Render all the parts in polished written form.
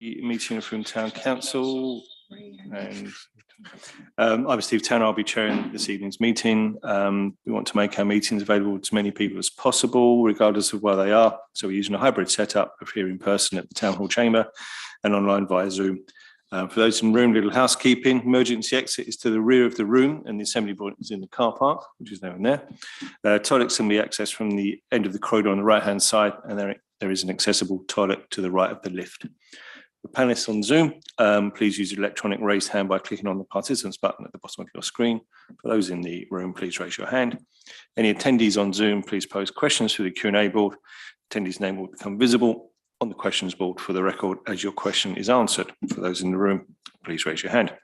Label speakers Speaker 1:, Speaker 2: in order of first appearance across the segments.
Speaker 1: the meeting from Town Council. And I'm Steve Tanner. I'll be chairing this evening's meeting. We want to make our meetings available to as many people as possible, regardless of where they are. So we're using a hybrid setup of here in person at the Town Hall Chamber and online via Zoom. For those in the room, little housekeeping. Emergency exit is to the rear of the room and the assembly point is in the car park, which is now in there. Toilets can be accessed from the end of the corridor on the right-hand side, and there is an accessible toilet to the right of the lift. For panelists on Zoom, please use the electronic raised hand by clicking on the participants button at the bottom of your screen. For those in the room, please raise your hand. Any attendees on Zoom, please pose questions through the Q&A board. Attendee's name will become visible on the questions board for the record as your question is answered. For those in the room, please raise your hand.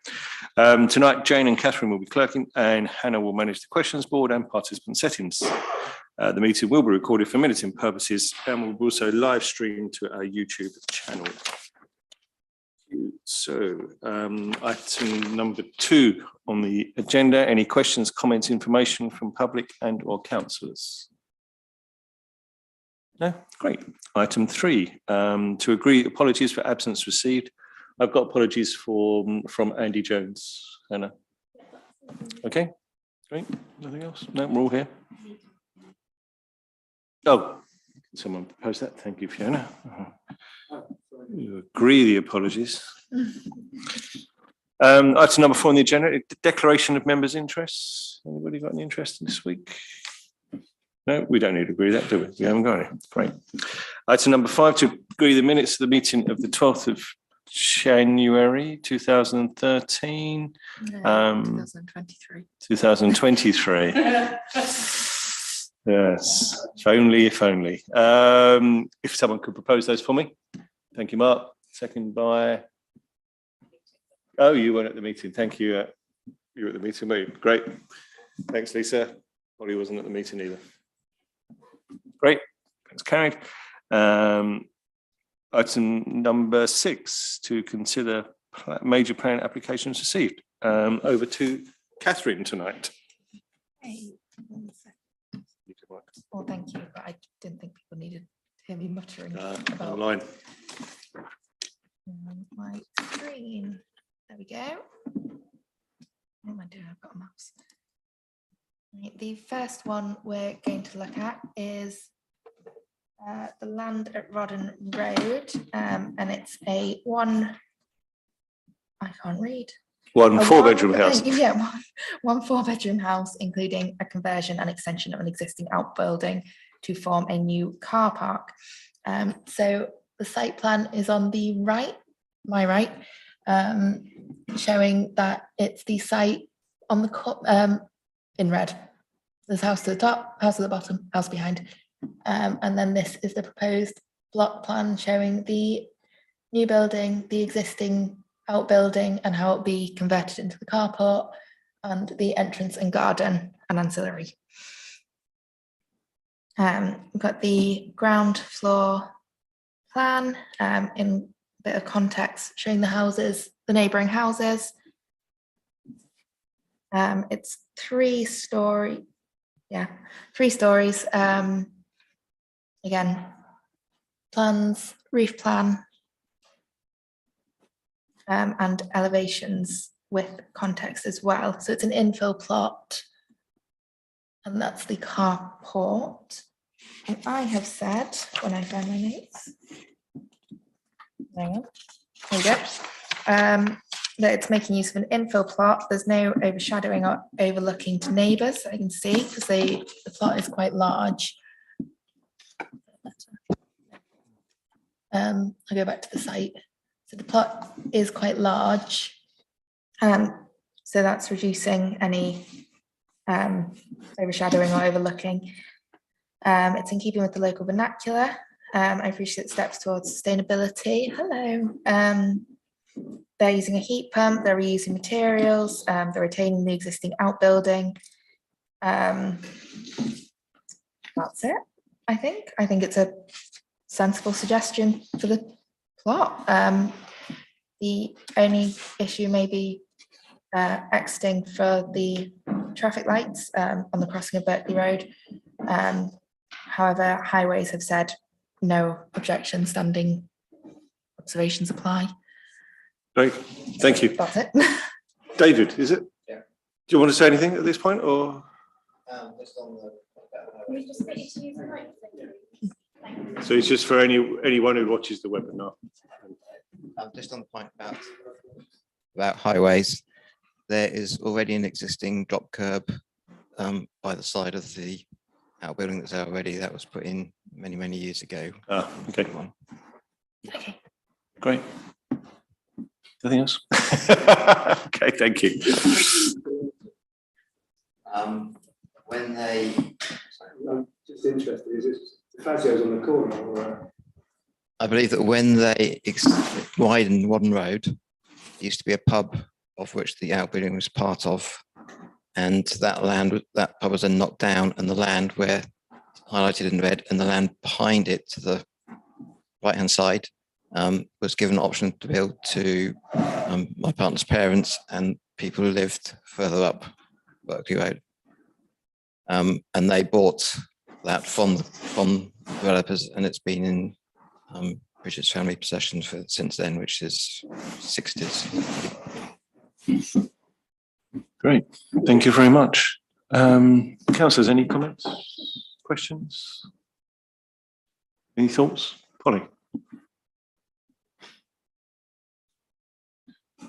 Speaker 1: Tonight, Jane and Catherine will be clerking and Hannah will manage the questions board and participant settings. The meeting will be recorded for minuting purposes and will be also live streamed to our YouTube channel. So, item number 2 on the agenda, any questions, comments, information from public and or councillors? No? Great. Item 3, to agree apologies for absence received. I've got apologies from Andy Jones. Hannah? Okay, great. Nothing else? No, we're all here. Oh, someone proposed that. Thank you, Fiona. You agree the apologies. Item number 4 on the agenda, declaration of members' interests. Anybody got any interest in this week? No, we don't need to agree that, do we? We haven't got any. Great. Item number 5, to agree the minutes of the meeting of the 12th of January 2013.
Speaker 2: 2023.
Speaker 1: 2023. Yes, if only. If someone could propose those for me. Thank you, Mark. Second by... Oh, you weren't at the meeting. Thank you. You were at the meeting, were you? Great. Thanks, Lisa. Holly wasn't at the meeting either. Great. That's carried. Item number 6, to consider major plan applications received. Over to Catherine tonight.
Speaker 2: Hey, well, thank you, but I didn't think people needed to hear me muttering about
Speaker 1: online.
Speaker 2: My screen. There we go. What am I doing? I've got a mouse. Right, the first one we're going to look at is the land at Rodden Road, and it's a I can't read.
Speaker 1: One 4-bedroom house.
Speaker 2: Yeah, one 4-bedroom house, including a conversion and extension of an existing outbuilding to form a new car park. So the site plan is on the right, my right, showing that it's the site on the in red. There's house to the top, house at the bottom, house behind. And then this is the proposed block plan showing the new building, the existing outbuilding and how it'll be converted into the carport, and the entrance and garden and ancillary. We've got the ground floor plan in a bit of context showing the houses, the neighbouring houses. It's 3 stories. Again, plans, roof plan, and elevations with context as well. So it's an infill plot, and that's the carport. And I have said, when I find my notes, hang on, there we go, that it's making use of an infill plot. There's no overshadowing or overlooking to neighbours, I can see, because the plot is quite large. I'll go back to the site. So the plot is quite large, so that's reducing any overshadowing or overlooking. It's in keeping with the local vernacular. I appreciate steps towards sustainability. Hello. They're using a heat pump, they're reusing materials, they're retaining the existing outbuilding. That's it, I think. I think it's a sensible suggestion for the plot. The only issue may be exiting for the traffic lights on the crossing of Berkeley Road. However, Highways have said no objection standing observations apply.
Speaker 1: Great, thank you.
Speaker 2: That's it.
Speaker 1: David, is it?
Speaker 3: Yeah.
Speaker 1: Do you want to say anything at this point, or?
Speaker 3: Just on the.
Speaker 1: So it's just for anyone who watches the webinar.
Speaker 3: Just on the point about highways, there is already an existing drop curb by the side of the outbuilding that's there already. That was put in many years ago.
Speaker 1: Ah, okay,
Speaker 2: Okay.
Speaker 1: great. Anything else? Okay, thank you.
Speaker 3: When they.
Speaker 4: I'm just interested, is it Fazio's on the corner or?
Speaker 3: I believe that when they widened Wadden Road, there used to be a pub of which the outbuilding was part of. And that pub was then knocked down, and the land where highlighted in red and the land behind it to the right-hand side was given an option to build to my partner's parents and people who lived further up Berkeley Road. And they bought that from developers, and it's been in Bridget's family possession since then, which is 60s.
Speaker 1: Great, thank you very much. Councillors, any comments, questions? Any thoughts? Polly?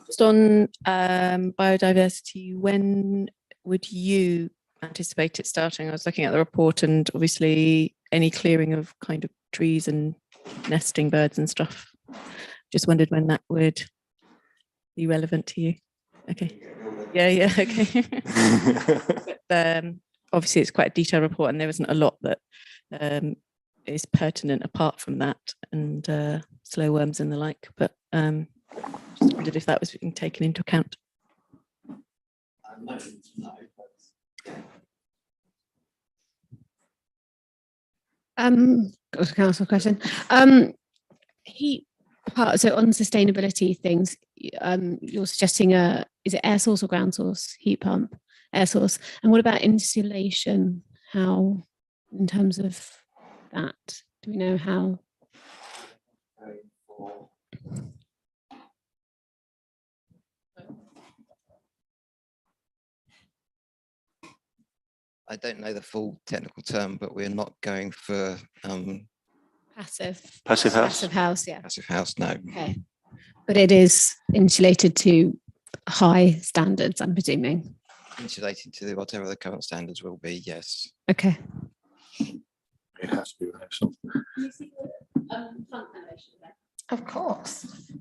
Speaker 5: Just on biodiversity, when would you anticipate it starting? I was looking at the report, and obviously any clearing of kind of trees and nesting birds and stuff. Just wondered when that would be relevant to you. Okay. Yeah, okay. But obviously it's quite a detailed report, and there isn't a lot that is pertinent apart from that, and slow worms and the like. But just wondered if that was being taken into account.
Speaker 6: Got a council question. Heat part, so on sustainability things, you're suggesting is it air source or ground source heat pump? Air source. And what about insulation? How, in terms of that, do we know how?
Speaker 3: I don't know the full technical term, but we're not going for
Speaker 6: Passive.
Speaker 1: Passive house?
Speaker 6: Passive house, yeah.
Speaker 3: passive house, no.
Speaker 6: Okay. But it is insulated to high standards, I'm presuming.
Speaker 3: Insulated to whatever the current standards will be, yes.
Speaker 6: Okay.
Speaker 1: It has to be. So.
Speaker 2: Of course.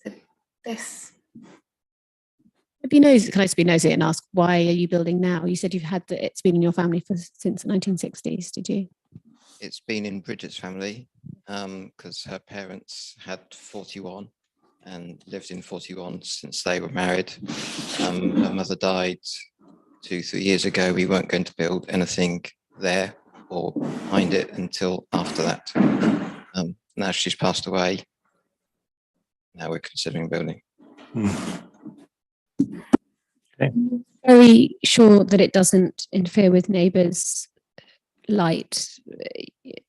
Speaker 2: So this.
Speaker 6: Be nosy, can I just be nosy and ask, why are you building now? You said you've had it's been in your family since the 1960s, did you?
Speaker 3: It's been in Bridget's family because her parents had 41 and lived in 41 since they were married. Her mother died 2-3 years ago. We weren't going to build anything there or behind it until after that. Now she's passed away. Now we're considering building.
Speaker 1: Okay.
Speaker 6: Very sure that it doesn't interfere with neighbours' light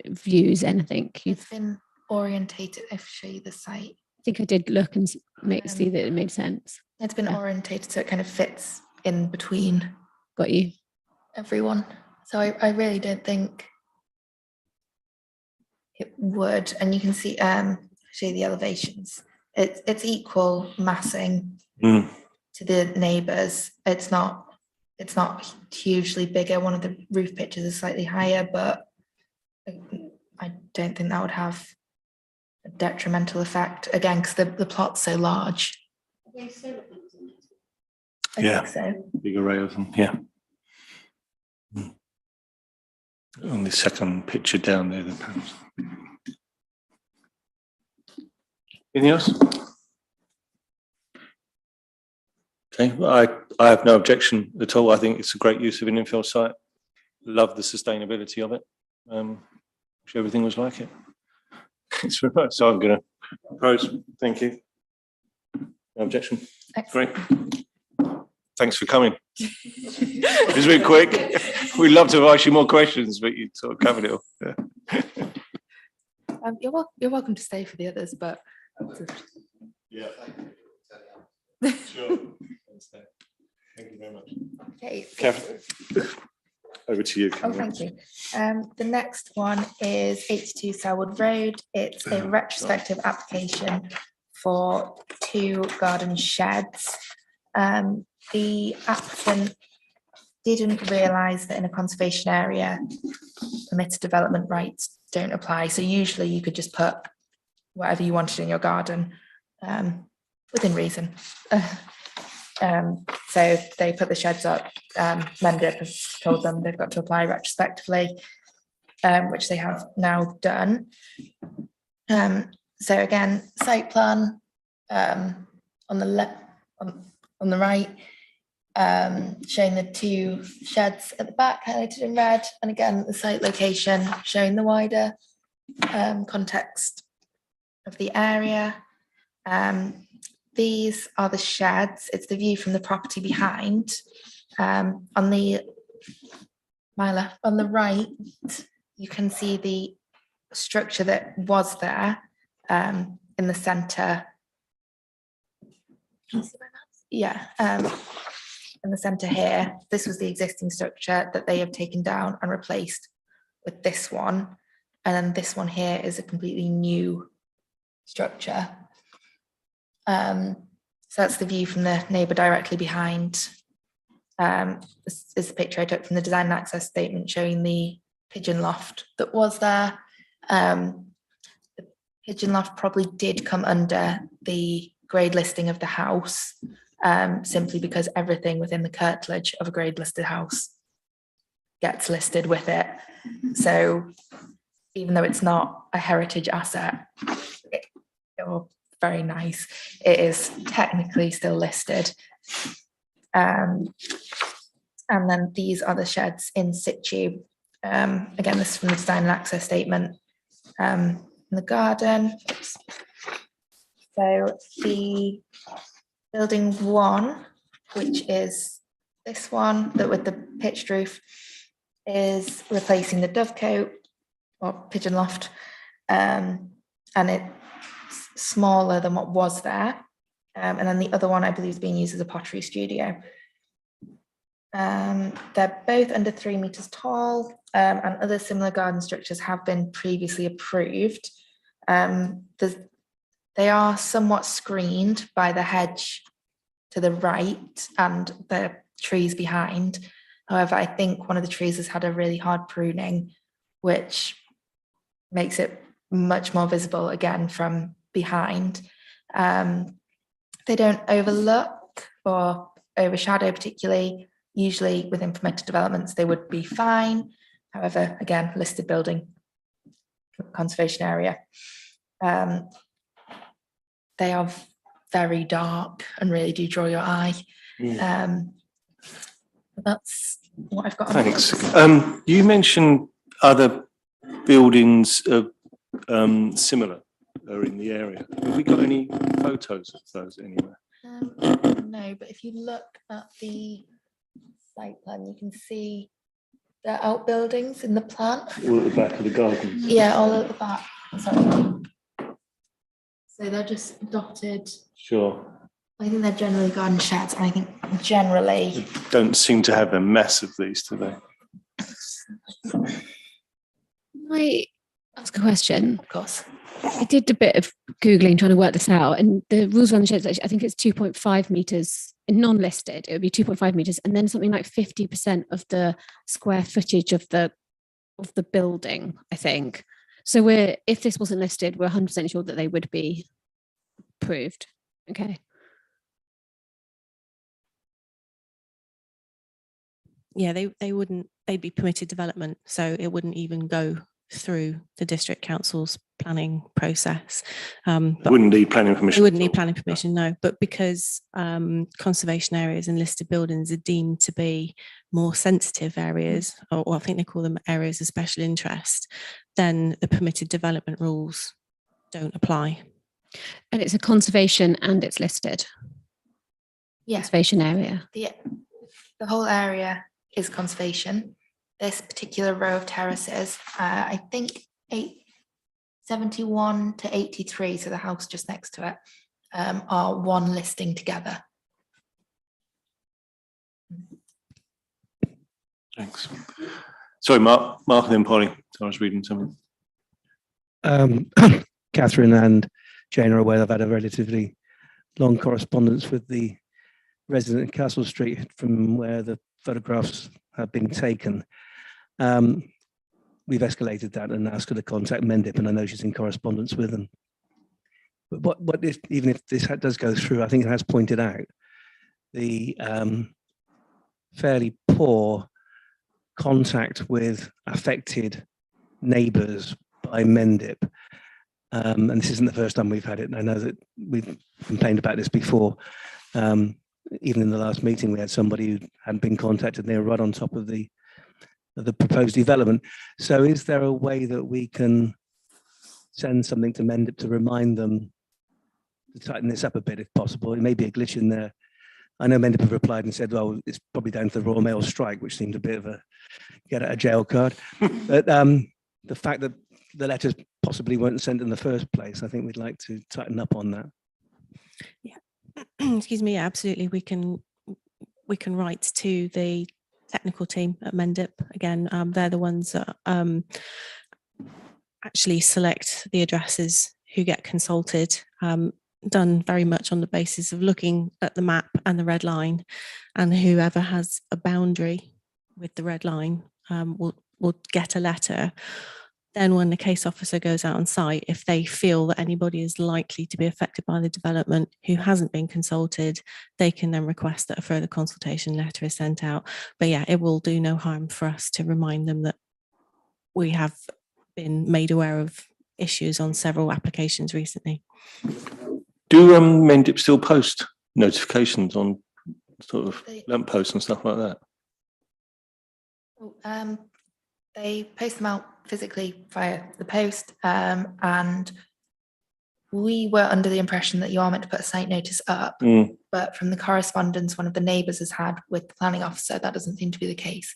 Speaker 6: views, anything.
Speaker 2: It's been orientated. I'll show you the site.
Speaker 6: I think I did look and see that it made sense.
Speaker 2: It's been orientated so it kind of fits in between
Speaker 6: Got you.
Speaker 2: everyone. So I really don't think it would. And you can see, show you the elevations. It's equal massing to the neighbours. It's not hugely bigger. One of the roof pitches is slightly higher, but I don't think that would have a detrimental effect, again, because the plot's so large. I
Speaker 1: Yeah.
Speaker 2: think so.
Speaker 1: Big array of them, yeah. On the second picture down there, the panels. Anything else? Okay, well, I have no objection at all. I think it's a great use of an infill site. Love the sustainability of it. Wish everything was like it. It's remote, so I'm going to propose. Thank you. No objection.
Speaker 2: Excellent.
Speaker 1: Great. Thanks for coming. It's been quick. We'd love to have asked you more questions, but you sort of covered it all. Yeah.
Speaker 2: You're welcome to stay for the others, but
Speaker 1: Yeah. Sure. Thank you very much.
Speaker 2: okay.
Speaker 1: Catherine, over to you.
Speaker 2: Oh,
Speaker 1: Catherine.
Speaker 2: thank you. The next one is 82 Selwood Road. It's a retrospective application for 2 garden sheds. The applicant didn't realise that in a conservation area, permitted development rights don't apply. So usually you could just put whatever you wanted in your garden, within reason. So they put the sheds up. Mendip has told them they've got to apply retrospectively, which they have now done. So again, site plan on the left, on the right, showing the 2 sheds at the back highlighted in red, and again the site location showing the wider context of the area. These are the sheds. It's the view from the property behind. On the right, you can see the structure that was there in the centre. Can you see my mouse? Yeah, in the centre here. This was the existing structure that they have taken down and replaced with this one. And then this one here is a completely new structure. So that's the view from the neighbour directly behind. This is the picture I took from the design and access statement showing the pigeon loft that was there. The pigeon loft probably did come under the grade listing of the house, simply because everything within the curtilage of a grade listed house gets listed with it. So even though it's not a heritage asset, or very nice, it is technically still listed. And then these are the sheds in situ. Again, this is from the design and access statement. In the garden. Oops. So the building 1, which is this one that with the pitched roof, is replacing the dovecote or pigeon loft, and it's smaller than what was there. And then the other one I believe is being used as a pottery studio. They're both under 3 meters tall, and other similar garden structures have been previously approved. They are somewhat screened by the hedge to the right and the trees behind. However, I think one of the trees has had a really hard pruning, which makes it much more visible again from behind. They don't overlook or overshadow particularly. Usually within permitted developments, they would be fine. However, again, listed building, conservation area. They are very dark and really do draw your eye. That's what I've got.
Speaker 1: Thanks. You mentioned other buildings similar are in the area. Have we got any photos of those anywhere?
Speaker 2: No, but if you look at the site plan, you can see the outbuildings in the plant.
Speaker 1: All at the back of the garden.
Speaker 2: Yeah, all at the back. Sorry. So they're just dotted.
Speaker 1: Sure.
Speaker 2: I think they're generally garden sheds, and I think generally.
Speaker 1: They don't seem to have a mess of these, do they?
Speaker 6: Can I ask a question?
Speaker 2: Of course.
Speaker 6: I did a bit of Googling trying to work this out, and the rules around the sheds, I think it's 2.5 meters. In non-listed, it would be 2.5 meters, and then something like 50% of the square footage of the building, I think. So if this wasn't listed, we're 100% sure that they would be approved. Okay.
Speaker 5: Yeah, they wouldn't, they'd be permitted development, so it wouldn't even go through the district council's planning process. But
Speaker 1: Wouldn't need planning permission.
Speaker 5: they wouldn't need planning permission, no. But because conservation areas and listed buildings are deemed to be more sensitive areas, or I think they call them areas of special interest, then the permitted development rules don't apply.
Speaker 6: And it's a conservation and it's listed.
Speaker 2: Yeah.
Speaker 6: Conservation area.
Speaker 2: The whole area is conservation. This particular row of terraces, I think 71 to 83, so the house just next to it, are one listing together.
Speaker 1: Thanks. Sorry, Mark and then Polly. I was reading something.
Speaker 7: Catherine and Jane are aware I've had a relatively long correspondence with the resident in Castle Street from where the photographs have been taken. We've escalated that and asked her to contact Mendip, and I know she's in correspondence with them. But what if, even if this does go through, I think it has pointed out the fairly poor contact with affected neighbours by Mendip. And this isn't the first time we've had it. And I know that we've complained about this before. Even in the last meeting, we had somebody who hadn't been contacted. They were right on top of the proposed development. So is there a way that we can send something to Mendip to remind them to tighten this up a bit if possible? It may be a glitch in there. I know Mendip have replied and said, well, it's probably down to the Royal Mail strike, which seemed a bit of a get out of jail card. But the fact that the letters possibly weren't sent in the first place, I think we'd like to tighten up on that.
Speaker 5: Yeah. Excuse me. Yeah, absolutely. We can write to the technical team at Mendip. Again, they're the ones that actually select the addresses who get consulted, done very much on the basis of looking at the map and the red line, and whoever has a boundary with the red line will get a letter. Then when the case officer goes out on site, if they feel that anybody is likely to be affected by the development who hasn't been consulted, they can then request that a further consultation letter is sent out. But yeah, it will do no harm for us to remind them that we have been made aware of issues on several applications recently.
Speaker 1: Do Mendip still post notifications on sort of lamp posts and stuff like that?
Speaker 2: They post them out physically via the post, and we were under the impression that you are meant to put a site notice up, but from the correspondence one of the neighbours has had with the planning officer, that doesn't seem to be the case.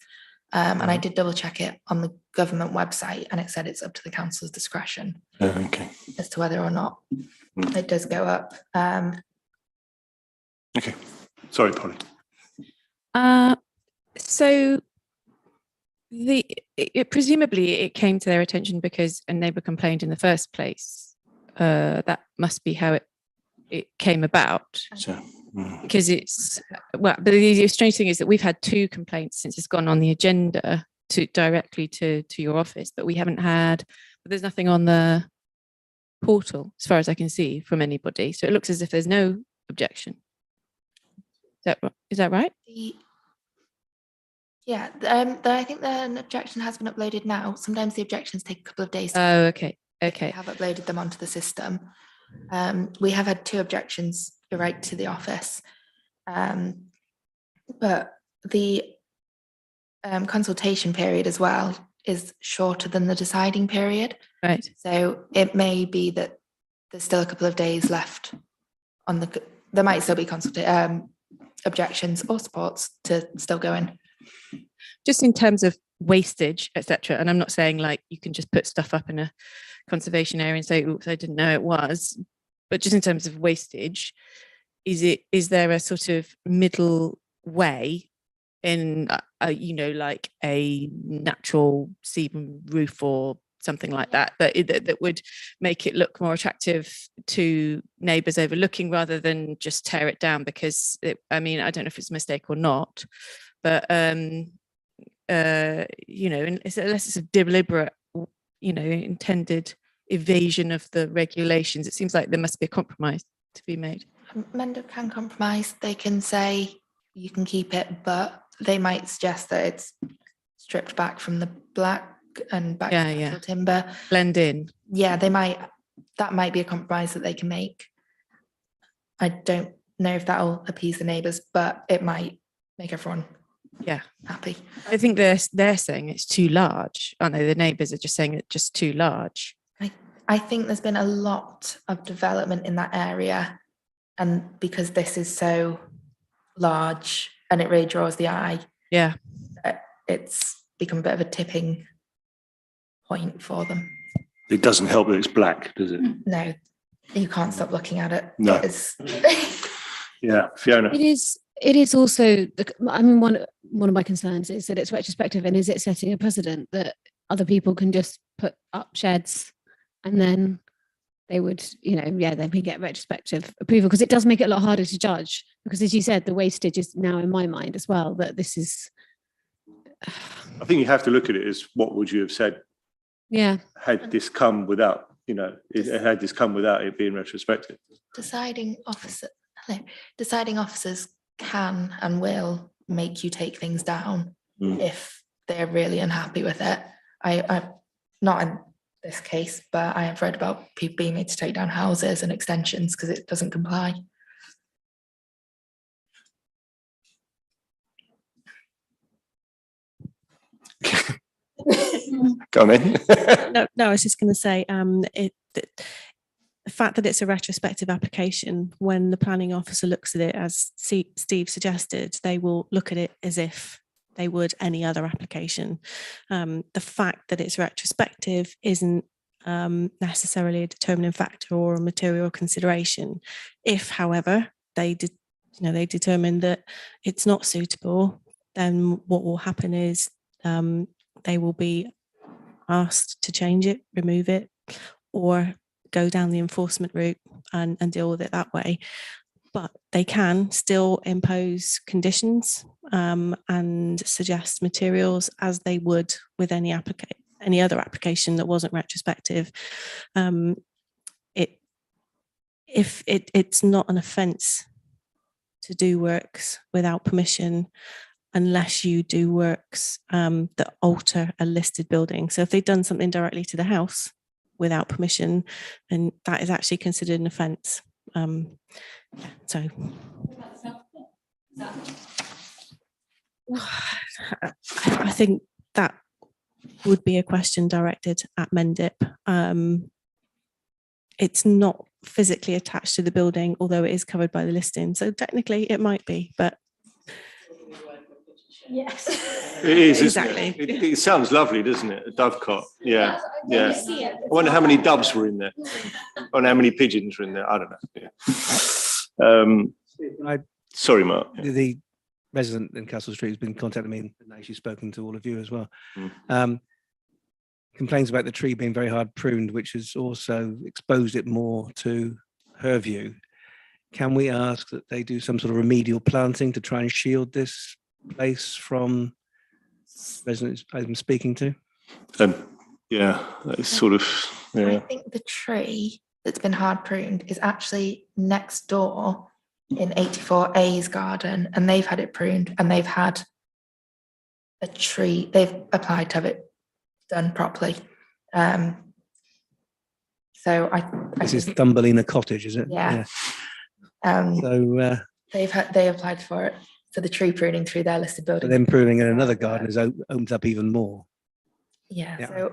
Speaker 2: And I did double check it on the government website, and it said it's up to the council's discretion
Speaker 1: Okay.
Speaker 2: as to whether or not it does go up.
Speaker 1: Okay. Sorry, Polly.
Speaker 5: So presumably it came to their attention because a neighbour complained in the first place. That must be how it came about.
Speaker 1: So,
Speaker 5: Because it's, well, but the strange thing is that we've had 2 complaints since it's gone on the agenda directly to your office, but we haven't had, but there's nothing on the portal as far as I can see from anybody. So it looks as if there's no objection. Is that right?
Speaker 2: Yeah, I think an objection has been uploaded now. Sometimes the objections take a couple of days.
Speaker 5: Oh, okay.
Speaker 2: They
Speaker 5: Okay.
Speaker 2: have uploaded them onto the system. We have had 2 objections right to the office. But the consultation period as well is shorter than the deciding period.
Speaker 5: Right.
Speaker 2: So it may be that there's still a couple of days left on there might still be objections or supports to still go in.
Speaker 5: Just in terms of wastage, etc. And I'm not saying like you can just put stuff up in a conservation area and say, oops, I didn't know it was. But just in terms of wastage, is there a sort of middle way in, like a natural seam roof or something like that, that would make it look more attractive to neighbours overlooking rather than just tear it down? Because I don't know if it's a mistake or not, but unless it's a deliberate, intended evasion of the regulations, it seems like there must be a compromise to be made.
Speaker 2: Mendip can compromise. They can say you can keep it, but they might suggest that it's stripped back from the black and back to natural timber.
Speaker 5: Blend in.
Speaker 2: Yeah, that might be a compromise that they can make. I don't know if that'll appease the neighbours, but it might make everyone happy.
Speaker 5: I think they're saying it's too large, aren't they? The neighbours are just saying it's just too large.
Speaker 2: I think there's been a lot of development in that area, and because this is so large and it really draws the eye, it's become a bit of a tipping point for them.
Speaker 1: It doesn't help that it's black, does it?
Speaker 2: No, you can't stop looking at it.
Speaker 1: No.
Speaker 2: It is.
Speaker 1: Yeah, Fiona.
Speaker 6: It is also, I mean, one of my concerns is that it's retrospective, and is it setting a precedent that other people can just put up sheds and then they would, then we get retrospective approval, because it does make it a lot harder to judge, because as you said, the wastage is now in my mind as well, that this is.
Speaker 1: I think you have to look at it as what would you have said
Speaker 6: Yeah.
Speaker 1: had this come without, had this come without it being retrospective.
Speaker 2: Deciding officers can and will make you take things down if they're really unhappy with it. I not in this case, but I have read about people being made to take down houses and extensions because it doesn't comply.
Speaker 1: Go on then.
Speaker 5: No, I was just going to say, the fact that it's a retrospective application, when the planning officer looks at it, as Steve suggested, they will look at it as if they would any other application. The fact that it's retrospective isn't necessarily a determining factor or a material consideration. If, however, they determine that it's not suitable, then what will happen is they will be asked to change it, remove it, or go down the enforcement route and deal with it that way. But they can still impose conditions and suggest materials as they would with any other application that wasn't retrospective. It's not an offence to do works without permission unless you do works that alter a listed building. So if they've done something directly to the house without permission, then that is actually considered an offence. So I think that would be a question directed at Mendip. It's not physically attached to the building, although it is covered by the listing. So technically it might be, but
Speaker 2: Yes.
Speaker 1: It is,
Speaker 5: Exactly.
Speaker 1: isn't it? It sounds lovely, doesn't it? A dovecot. Yeah. Yeah. I wonder how many doves were in there, and how many pigeons were in there. I don't know. Yeah. Sorry, Mark.
Speaker 7: The resident in Castle Street has been contacting me and actually spoken to all of you as well. Complains about the tree being very hard pruned, which has also exposed it more to her view. Can we ask that they do some sort of remedial planting to try and shield this place from residents I'm speaking to?
Speaker 1: Yeah, that is sort of,
Speaker 2: I
Speaker 1: yeah.
Speaker 2: think the tree that's been hard pruned is actually next door in 84A's garden, and they've had it pruned, and they've had a tree, they've applied to have it done properly. So
Speaker 7: This is Thumbelina Cottage, is it?
Speaker 2: Yeah.
Speaker 7: So
Speaker 2: they applied for it, for the tree pruning through their listed
Speaker 7: but
Speaker 2: building.
Speaker 7: then pruning in another garden has opened up even more.
Speaker 2: Yeah,
Speaker 7: Yeah.
Speaker 2: so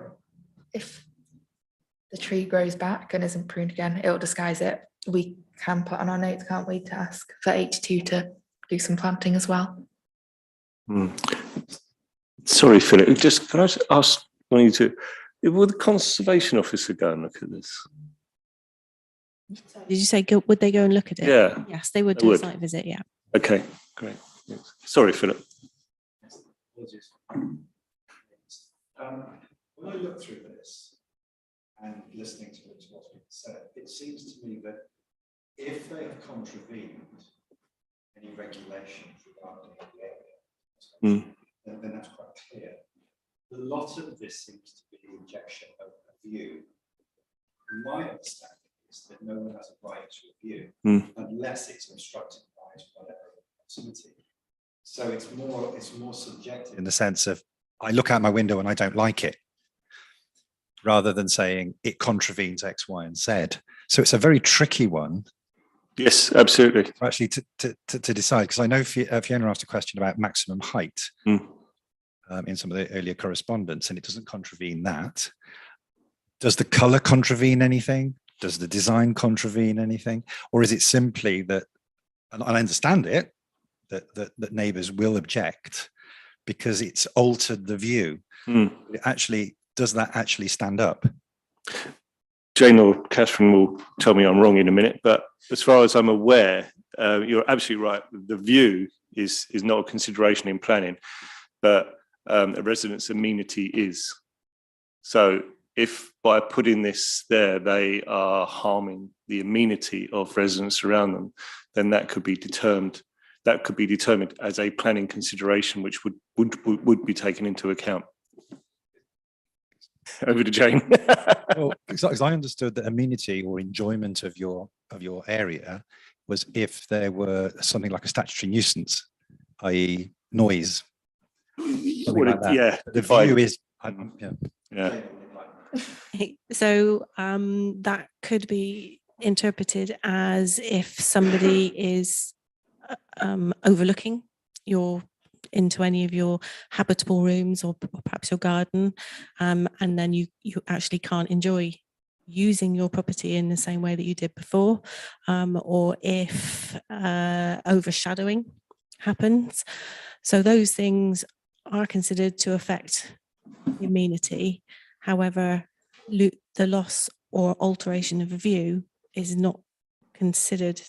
Speaker 2: if the tree grows back and isn't pruned again, it'll disguise it. We can put on our notes, can't we, to ask for 82 to do some planting as well.
Speaker 1: Sorry, Philip. Can I just ask you to? Will the conservation officer go and look at this?
Speaker 5: did you say would they go and look at it?
Speaker 1: Yeah.
Speaker 5: Yes, they would
Speaker 1: They
Speaker 5: do a
Speaker 1: would.
Speaker 5: site visit. Yeah.
Speaker 1: Okay. Great. Thanks. Sorry, Philip.
Speaker 8: When I look through this and listening to what's been said, it seems to me that if they have contravened any regulations regarding the area, then that's quite clear. A lot of this seems to be the injection of a view. My understanding is that no one has a right to a view unless it's obstructed by whatever proximity. So it's more subjective in the sense of I look out my window and I don't like it, rather than saying it contravenes X, Y, and Z. So it's a very tricky one.
Speaker 1: Yes, absolutely.
Speaker 8: Actually, to decide, because I know Fiona asked a question about maximum height in some of the earlier correspondence, and it doesn't contravene that. Does the colour contravene anything? Does the design contravene anything? Or is it simply that, and I understand it, that neighbours will object because it's altered the view. Does that actually stand up?
Speaker 1: Jane or Catherine will tell me I'm wrong in a minute, but as far as I'm aware, you're absolutely right. The view is not a consideration in planning, but a residence amenity is. So if by putting this there, they are harming the amenity of residents around them, then that could be determined. That could be determined as a planning consideration, which would be taken into account. Over to Jane.
Speaker 8: Well, because I understood that amenity or enjoyment of your area was if there were something like a statutory nuisance, i.e. noise. Something like that.
Speaker 1: Yeah,
Speaker 8: The view is, yeah.
Speaker 1: yeah.
Speaker 9: So that could be interpreted as if somebody is overlooking your into any of your habitable rooms or perhaps your garden, and then you actually can't enjoy using your property in the same way that you did before, or if overshadowing happens. So those things are considered to affect the amenity. However, the loss or alteration of a view is not considered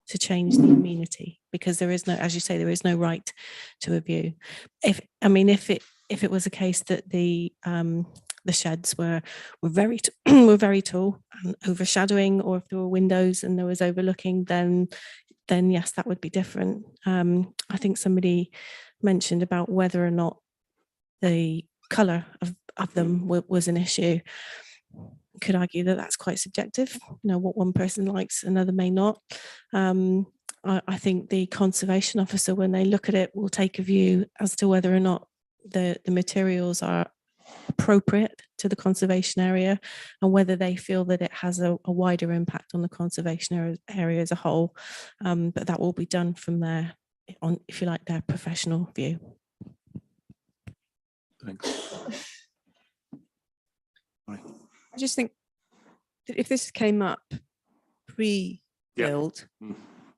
Speaker 9: to change the amenity, because there is no, as you say, there is no right to a view. If it was a case that the sheds were very tall and overshadowing, or if there were windows and there was overlooking, then yes, that would be different. I think somebody mentioned about whether or not the colour of them was an issue. Could argue that that's quite subjective. You know, what one person likes, another may not. I think the conservation officer, when they look at it, will take a view as to whether or not the materials are appropriate to the conservation area, and whether they feel that it has a wider impact on the conservation area as a whole. But that will be done from their, if you like, their professional view.
Speaker 1: Thanks.
Speaker 5: I just think that if this came up pre-build,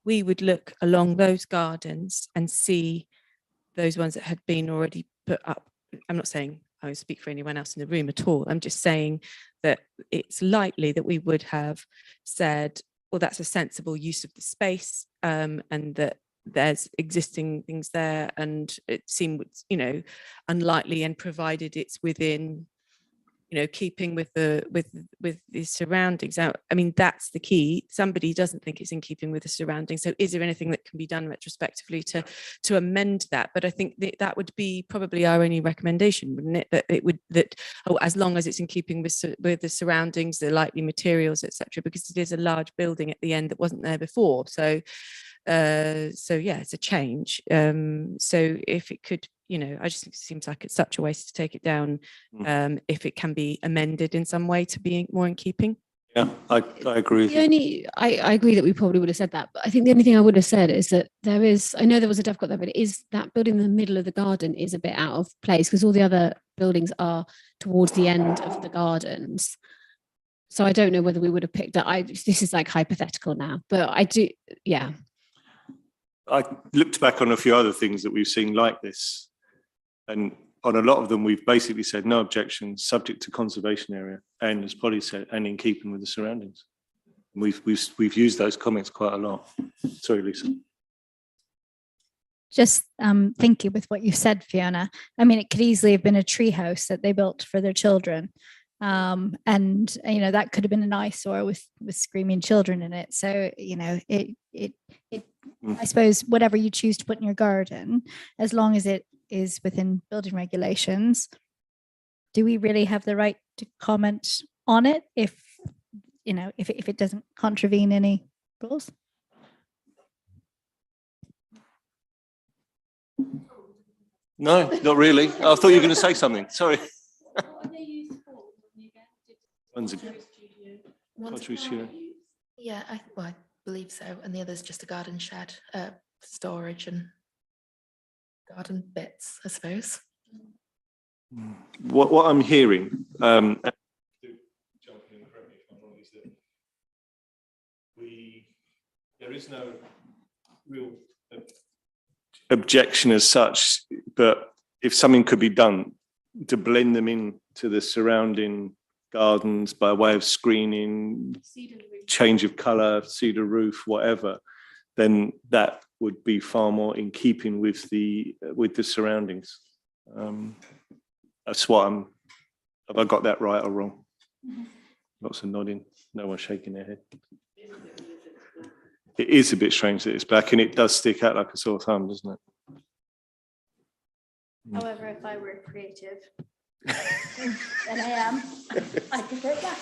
Speaker 5: we would look along those gardens and see those ones that had been already put up. I'm not saying I would speak for anyone else in the room at all. I'm just saying that it's likely that we would have said, well, that's a sensible use of the space, and that there's existing things there, and it seemed, you know, unlikely, and provided it's within, you know, keeping with the surroundings. I mean, that's the key. Somebody doesn't think it's in keeping with the surroundings. So is there anything that can be done retrospectively to amend that? But I think that would be probably our only recommendation, wouldn't it? That as long as it's in keeping with the surroundings, the likely materials, etc., because it is a large building at the end that wasn't there before. So yeah, it's a change. So if it could, you know, I just think it seems like it's such a waste to take it down, if it can be amended in some way to be more in keeping.
Speaker 1: Yeah, I agree.
Speaker 6: I agree that we probably would have said that, but I think the only thing I would have said is that there is, I know there was a dovecote there, but it is that building in the middle of the garden is a bit out of place, because all the other buildings are towards the end of the gardens. So I don't know whether we would have picked up. This is like hypothetical now, but I do, yeah.
Speaker 1: I looked back on a few other things that we've seen like this, and on a lot of them, we've basically said no objections, subject to conservation area, and as Polly said, and in keeping with the surroundings. We've used those comments quite a lot. Sorry, Lisa.
Speaker 10: Just thinking with what you said, Fiona, I mean, it could easily have been a tree house that they built for their children. And, you know, that could have been an eyesore with screaming children in it. So, you know, I suppose whatever you choose to put in your garden, as long as it is within building regulations, do we really have the right to comment on it if, you know, if it doesn't contravene any rules?
Speaker 1: No, not really. I thought you were going to say something. Sorry. One's a pottery studio.
Speaker 2: Yeah, I believe so. And the other's just a garden shed, storage and garden bits, I suppose.
Speaker 1: What I'm hearing, there is no real objection as such, but if something could be done to blend them into the surrounding gardens by way of screening, change of colour, cedar roof, whatever, then that would be far more in keeping with the surroundings. That's what I'm. Have I got that right or wrong? Lots of nodding. No one shaking their head. It is a bit strange that it's black, and it does stick out like a sore thumb, doesn't it?
Speaker 10: However, if I were creative, and I am, I could go back.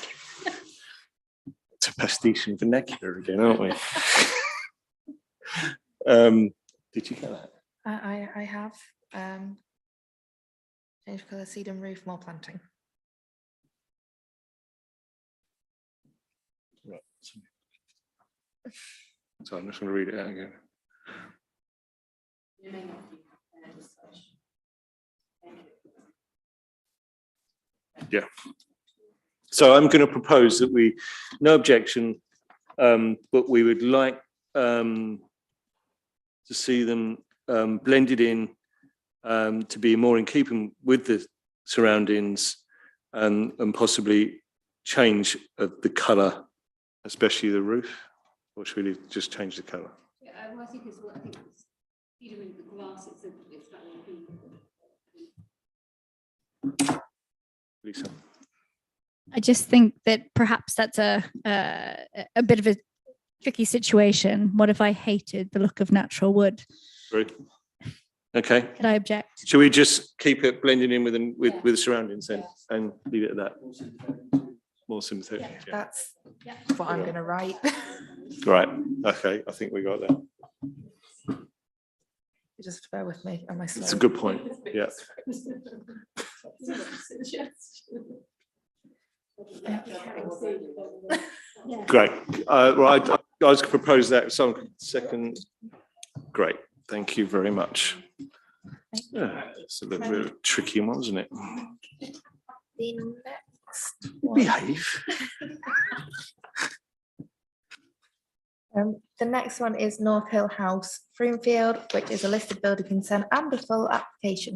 Speaker 1: It's a pastiche and vernacular again, aren't we? Did you get that?
Speaker 2: I have change colour, cedar roof, more planting.
Speaker 1: Right. So I'm just going to read it out again. Yeah. So I'm going to propose that we, no objection, but we would like to see them blended in to be more in keeping with the surroundings and possibly change the colour, especially the roof, or should we just change the colour?
Speaker 6: Yeah, well, I think it's even the glass, it's
Speaker 1: Lisa.
Speaker 10: I just think that perhaps that's a bit of a tricky situation. What if I hated the look of natural wood?
Speaker 1: Great. Okay.
Speaker 10: Could I object?
Speaker 1: Should we just keep it blending in with the surroundings then, and leave it at that? More sympathetic. Yeah.
Speaker 2: That's what I'm going to write.
Speaker 1: Right. Okay. I think we got that.
Speaker 2: Just bear with me. Am I slow?
Speaker 1: It's a good point. Yeah. Great. Right. I was propose that. Someone second. Great. Thank you very much. Yeah, it's a little bit of a tricky one, wasn't it?
Speaker 2: The next one.
Speaker 1: Behave.
Speaker 2: The next one is North Hill House, Broomfield, which is a listed building consent and a full application.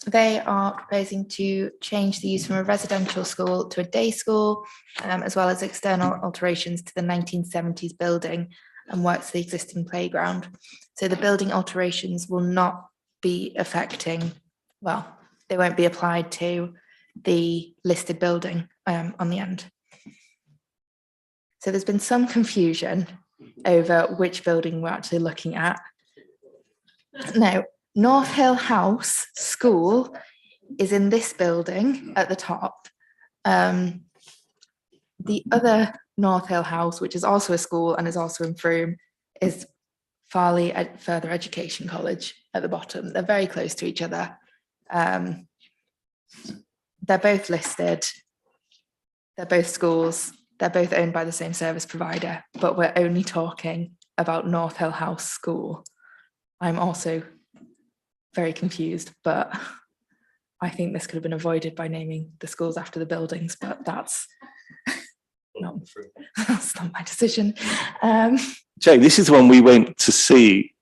Speaker 2: They are proposing to change the use from a residential school to a day school, as well as external alterations to the 1970s building and works to the existing playground. So the building alterations will not be affecting, well, they won't be applied to the listed building on the end. So there's been some confusion over which building we're actually looking at. Now, North Hill House School is in this building at the top. The other North Hill House, which is also a school and is also in Frome, is Farley Further Education College at the bottom. They're very close to each other. They're both listed. They're both schools. They're both owned by the same service provider, but we're only talking about North Hill House School. I'm also very confused, but I think this could have been avoided by naming the schools after the buildings, but that's not my decision.
Speaker 1: Jay, this is the one we went to see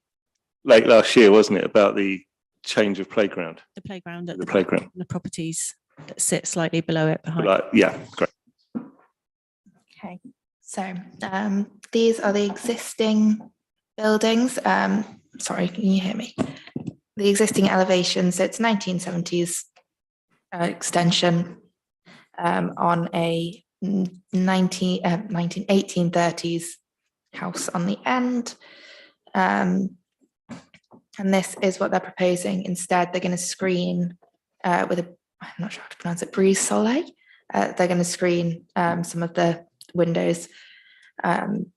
Speaker 1: late last year, wasn't it? About the change of playground.
Speaker 9: The playground at
Speaker 1: The playground.
Speaker 9: the properties that sit slightly below it behind.
Speaker 1: Yeah, great.
Speaker 2: Okay, so these are the existing buildings. Sorry, can you hear me? The existing elevation, so it's 1970s extension on a 1830s house on the end. And this is what they're proposing. Instead, they're going to screen with a, I'm not sure how to pronounce it, brise soleil. They're going to screen some of the windows,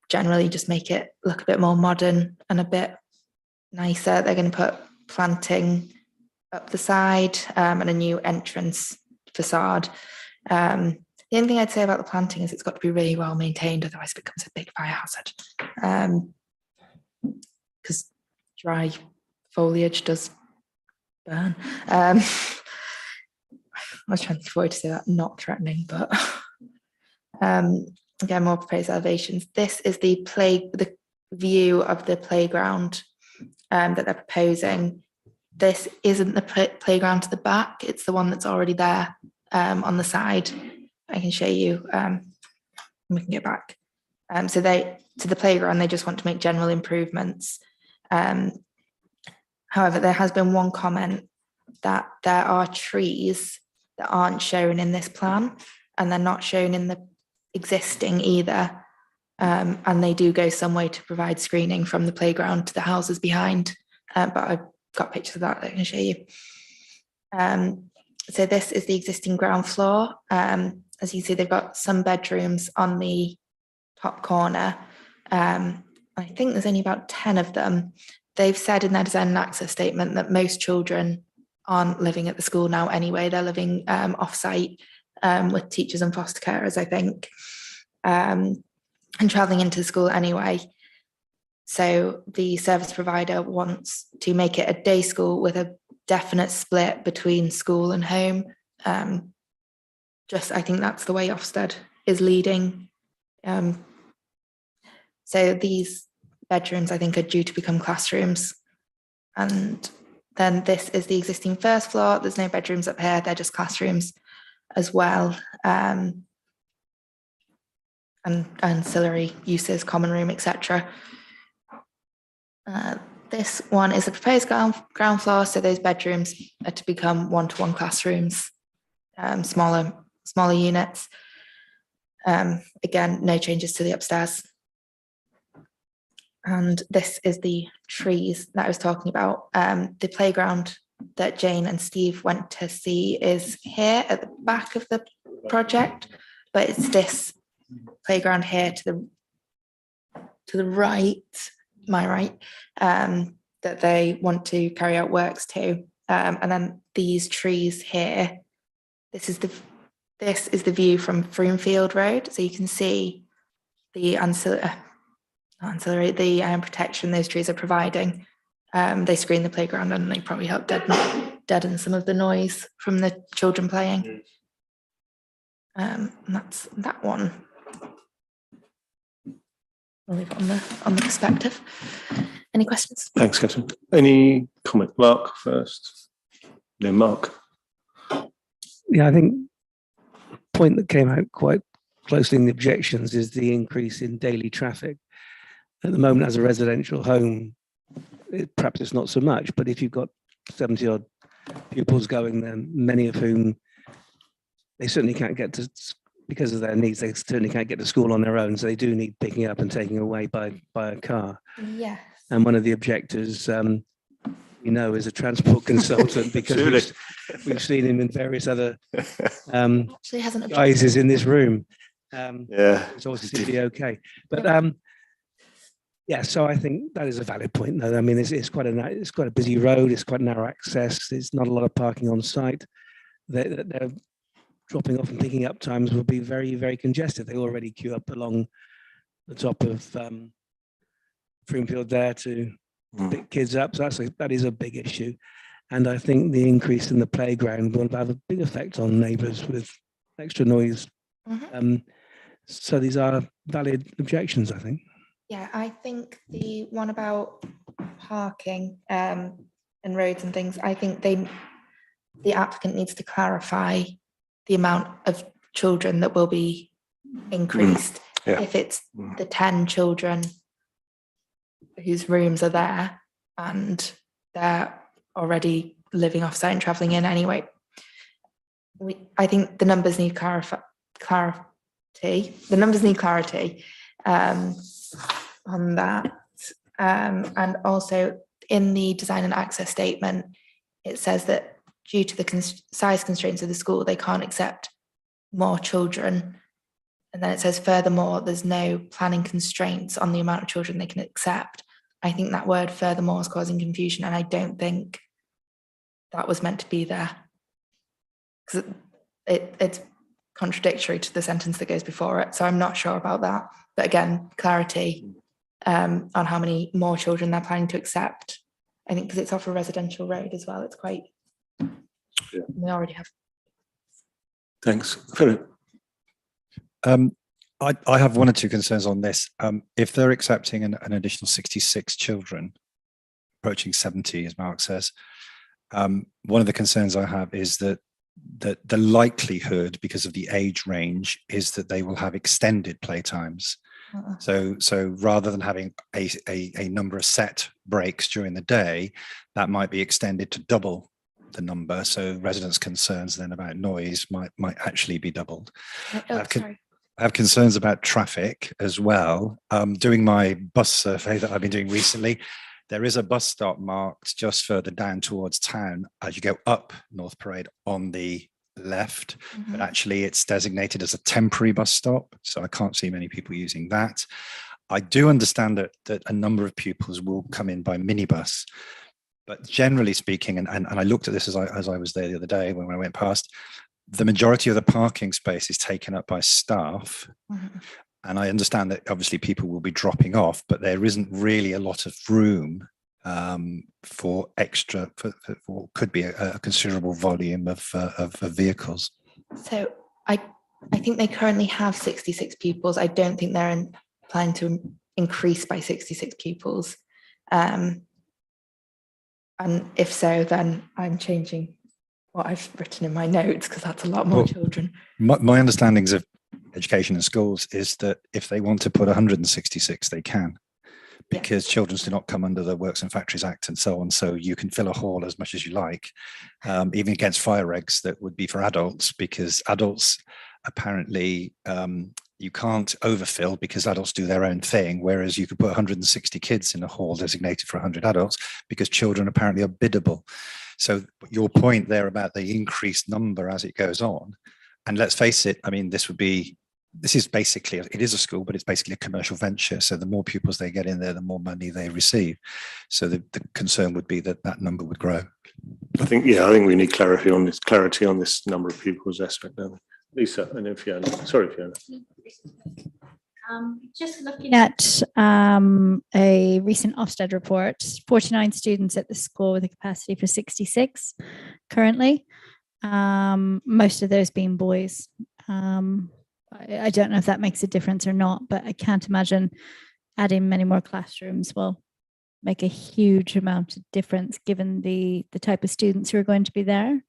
Speaker 2: generally just make it look a bit more modern and a bit nicer. They're going to put planting up the side and a new entrance facade. The only thing I'd say about the planting is it's got to be really well maintained, otherwise it becomes a big fire hazard. Because dry foliage does burn. I was trying to avoid to say that, not threatening, but again, more proposed elevations. This is the view of the playground that they're proposing. This isn't the playground to the back, it's the one that's already there. on the side. I can show you. We can go back. So they to the playground, they just want to make general improvements. However, there has been one comment that there are trees that aren't shown in this plan, and they're not shown in the existing either. And they do go some way to provide screening from the playground to the houses behind. But I've got pictures of that I can show you. So this is the existing ground floor. As you see, they've got some bedrooms on the top corner. I think there's only about 10 of them. They've said in their design and access statement that most children aren't living at the school now anyway. They're living off-site with teachers and foster carers, I think, and travelling into the school anyway. So the service provider wants to make it a day school with a definite split between school and home. I think that's the way Ofsted is leading. So these bedrooms, I think, are due to become classrooms. And then this is the existing first floor. There's no bedrooms up here. They're just classrooms as well. And ancillary uses, common room, etc. This one is the proposed ground floor. So those bedrooms are to become one-to-one classrooms, smaller units. Again, no changes to the upstairs. And this is the trees that I was talking about. The playground that Jane and Steve went to see is here at the back of the project, but it's this playground here to the right, my right, that they want to carry out works to. And then these trees here, this is the view from Broomfield Road. So you can see the protection those trees are providing. They screen the playground and they probably help deaden some of the noise from the children playing. And that's that one. I'll leave it on the perspective. Any questions?
Speaker 1: Thanks, Catherine. Any comment? Mark first. No, Mark.
Speaker 7: Yeah, I think the point that came out quite closely in the objections is the increase in daily traffic. At the moment, as a residential home, perhaps it's not so much, but if you've got 70 odd pupils going there, many of whom they certainly can't get to, because of their needs, they certainly can't get to school on their own. So they do need picking up and taking away by a car.
Speaker 2: Yes.
Speaker 7: And one of the objectors, is a transport consultant, because we've seen him in various other
Speaker 2: Actually hasn't
Speaker 7: guises in this room.
Speaker 1: Yeah,
Speaker 7: it's obviously to be okay. But yeah, so I think that is a valid point. Though I mean, it's quite a busy road. It's quite narrow access. There's not a lot of parking on site. They're dropping off and picking up times will be very, very congested. They already queue up along the top of Broomfield there to pick kids up. So that is a big issue. And I think the increase in the playground will have a big effect on neighbours with extra noise. So these are valid objections, I think.
Speaker 2: Yeah, I think the one about parking and roads and things, I think the applicant needs to clarify the amount of children that will be increased.
Speaker 1: Yeah.
Speaker 2: If it's the 10 children whose rooms are there and they're already living off-site and travelling in anyway, I think the numbers need clarity. The numbers need clarity on that. And also in the design and access statement, it says that due to the size constraints of the school, they can't accept more children. And then it says, furthermore, there's no planning constraints on the amount of children they can accept. I think that word furthermore is causing confusion, and I don't think that was meant to be there. Because it's contradictory to the sentence that goes before it. So I'm not sure about that. But again, clarity on how many more children they're planning to accept. I think because it's off a residential road as well, it's quite, we already have.
Speaker 1: Thanks. Philip.
Speaker 8: I have one or two concerns on this. If they're accepting an additional 66 children, approaching 70, as Mark says, one of the concerns I have is that the likelihood, because of the age range, is that they will have extended playtimes. So rather than having a number of set breaks during the day, that might be extended to double the number. So residents' concerns then about noise might actually be doubled.
Speaker 2: Sorry.
Speaker 8: I have concerns about traffic as well. Doing my bus survey that I've been doing recently, there is a bus stop marked just further down towards town as you go up North Parade on the left, but actually it's designated as a temporary bus stop. So I can't see many people using that. I do understand that a number of pupils will come in by minibus, but generally speaking, and I looked at this as I was there the other day when I went past, the majority of the parking space is taken up by staff. And I understand that obviously people will be dropping off, but there isn't really a lot of room for extra, for could be a considerable volume of vehicles.
Speaker 2: So I think they currently have 66 pupils. I don't think they're planning to increase by 66 pupils. And if so, then I'm changing what I've written in my notes, because that's a lot more children.
Speaker 8: My understandings of education in schools is that if they want to put 166, they can, because children do not come under the Works and Factories Act and so on. So you can fill a hall as much as you like, even against fire regs that would be for adults, because adults apparently you can't overfill because adults do their own thing, whereas you could put 160 kids in a hall designated for 100 adults because children apparently are biddable. So your point there about the increased number as it goes on, and let's face it, I mean, this is basically, it is a school, but it's basically a commercial venture. So the more pupils they get in there, the more money they receive. So the concern would be that number would grow.
Speaker 1: I think we need clarity on this number of pupils aspect, don't we? Lisa, and then Fiona. Sorry, Fiona.
Speaker 10: Just looking at a recent Ofsted report, 49 students at the school with a capacity for 66 currently, most of those being boys. I don't know if that makes a difference or not, but I can't imagine adding many more classrooms will make a huge amount of difference given the type of students who are going to be there.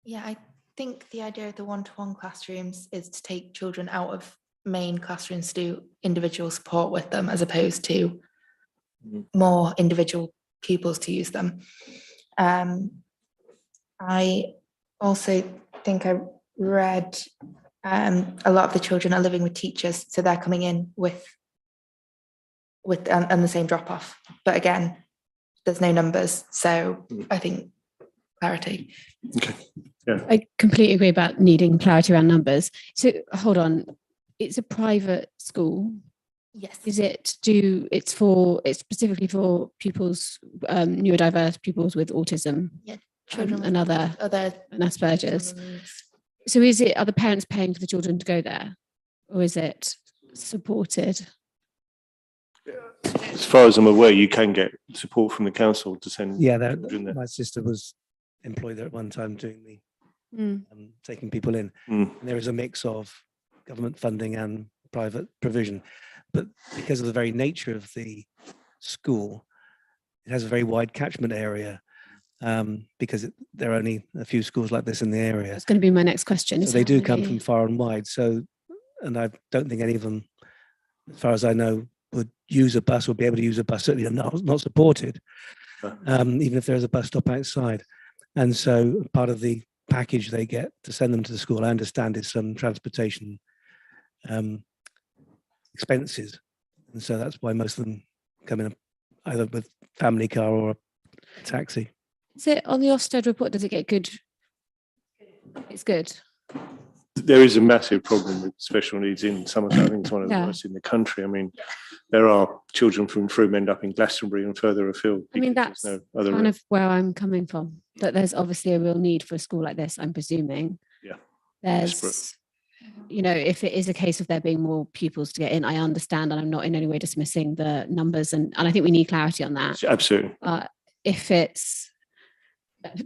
Speaker 2: Yeah, I think the idea of the one-to-one classrooms is to take children out of main classrooms to do individual support with them, as opposed to more individual pupils to use them. I also think I read a lot of the children are living with teachers, so they're coming in with and the same drop-off. But again, there's no numbers, so I think clarity.
Speaker 1: Okay. Yeah.
Speaker 6: I completely agree about needing clarity around numbers. So hold on, it's a private school.
Speaker 2: Yes.
Speaker 6: Is it it's specifically for pupils, neurodiverse pupils with autism?
Speaker 2: Yeah, children
Speaker 6: and other and Asperger's. So are the parents paying for the children to go there, or is it supported?
Speaker 1: As far as I'm aware, you can get support from the council to send.
Speaker 7: Yeah,
Speaker 1: children there.
Speaker 7: my sister was employed there at one time doing the
Speaker 6: Mm.
Speaker 7: taking people in.
Speaker 1: Mm.
Speaker 7: And there is a mix of government funding and private provision, but because of the very nature of the school, it has a very wide catchment area, because there are only a few schools like this in the area.
Speaker 6: That's going to be my next question.
Speaker 7: So they do come from far and wide. So, and I don't think any of them, as far as I know, would use a bus or be able to use a bus. Certainly not supported, even if there is a bus stop outside. And so part of the package they get to send them to the school, I understand, is some transportation expenses. And so that's why most of them come in either with family car or a taxi.
Speaker 6: So on the Ofsted report, does it get good? It's good.
Speaker 1: There is a massive problem with special needs in Somerset. I think it's one of the worst in the country. I mean, there are children from Frome end up in Glastonbury and further afield.
Speaker 6: I mean, that's
Speaker 1: no other
Speaker 6: kind of where I'm coming from, that there's obviously a real need for a school like this, I'm presuming.
Speaker 1: Yeah.
Speaker 6: There's,
Speaker 1: Desperate.
Speaker 6: if it is a case of there being more pupils to get in, I understand, and I'm not in any way dismissing the numbers, and I think we need clarity on that.
Speaker 1: Absolutely.
Speaker 6: If it's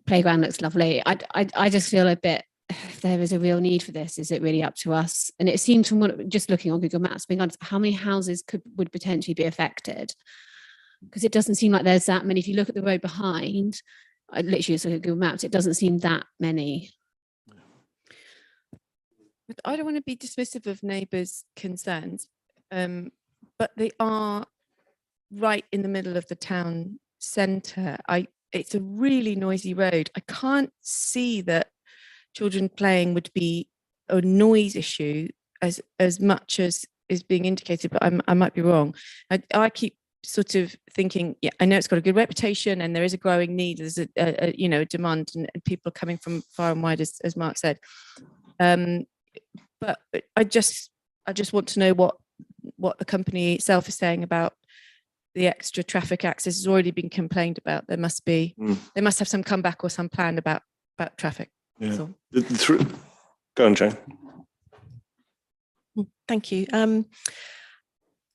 Speaker 6: playground looks lovely, I just feel a bit, if there is a real need for this, is it really up to us? And it seems from just looking on Google Maps, being honest, how many houses would potentially be affected? Because it doesn't seem like there's that many. If you look at the road behind, I literally just look at Google Maps, it doesn't seem that many
Speaker 5: But I don't want to be dismissive of neighbours' concerns, but they are right in the middle of the town centre. It's a really noisy road. I can't see that children playing would be a noise issue as much as is being indicated, but I might be wrong. I keep sort of thinking, yeah, I know it's got a good reputation and there is a growing need. There's a you know, demand and people are coming from far and wide, as Mark said. But I just want to know what the company itself is saying about the extra traffic access. Has already been complained about. There must have some comeback or some plan about traffic.
Speaker 1: Yeah.
Speaker 5: So.
Speaker 1: Go on, Jane.
Speaker 9: Thank you.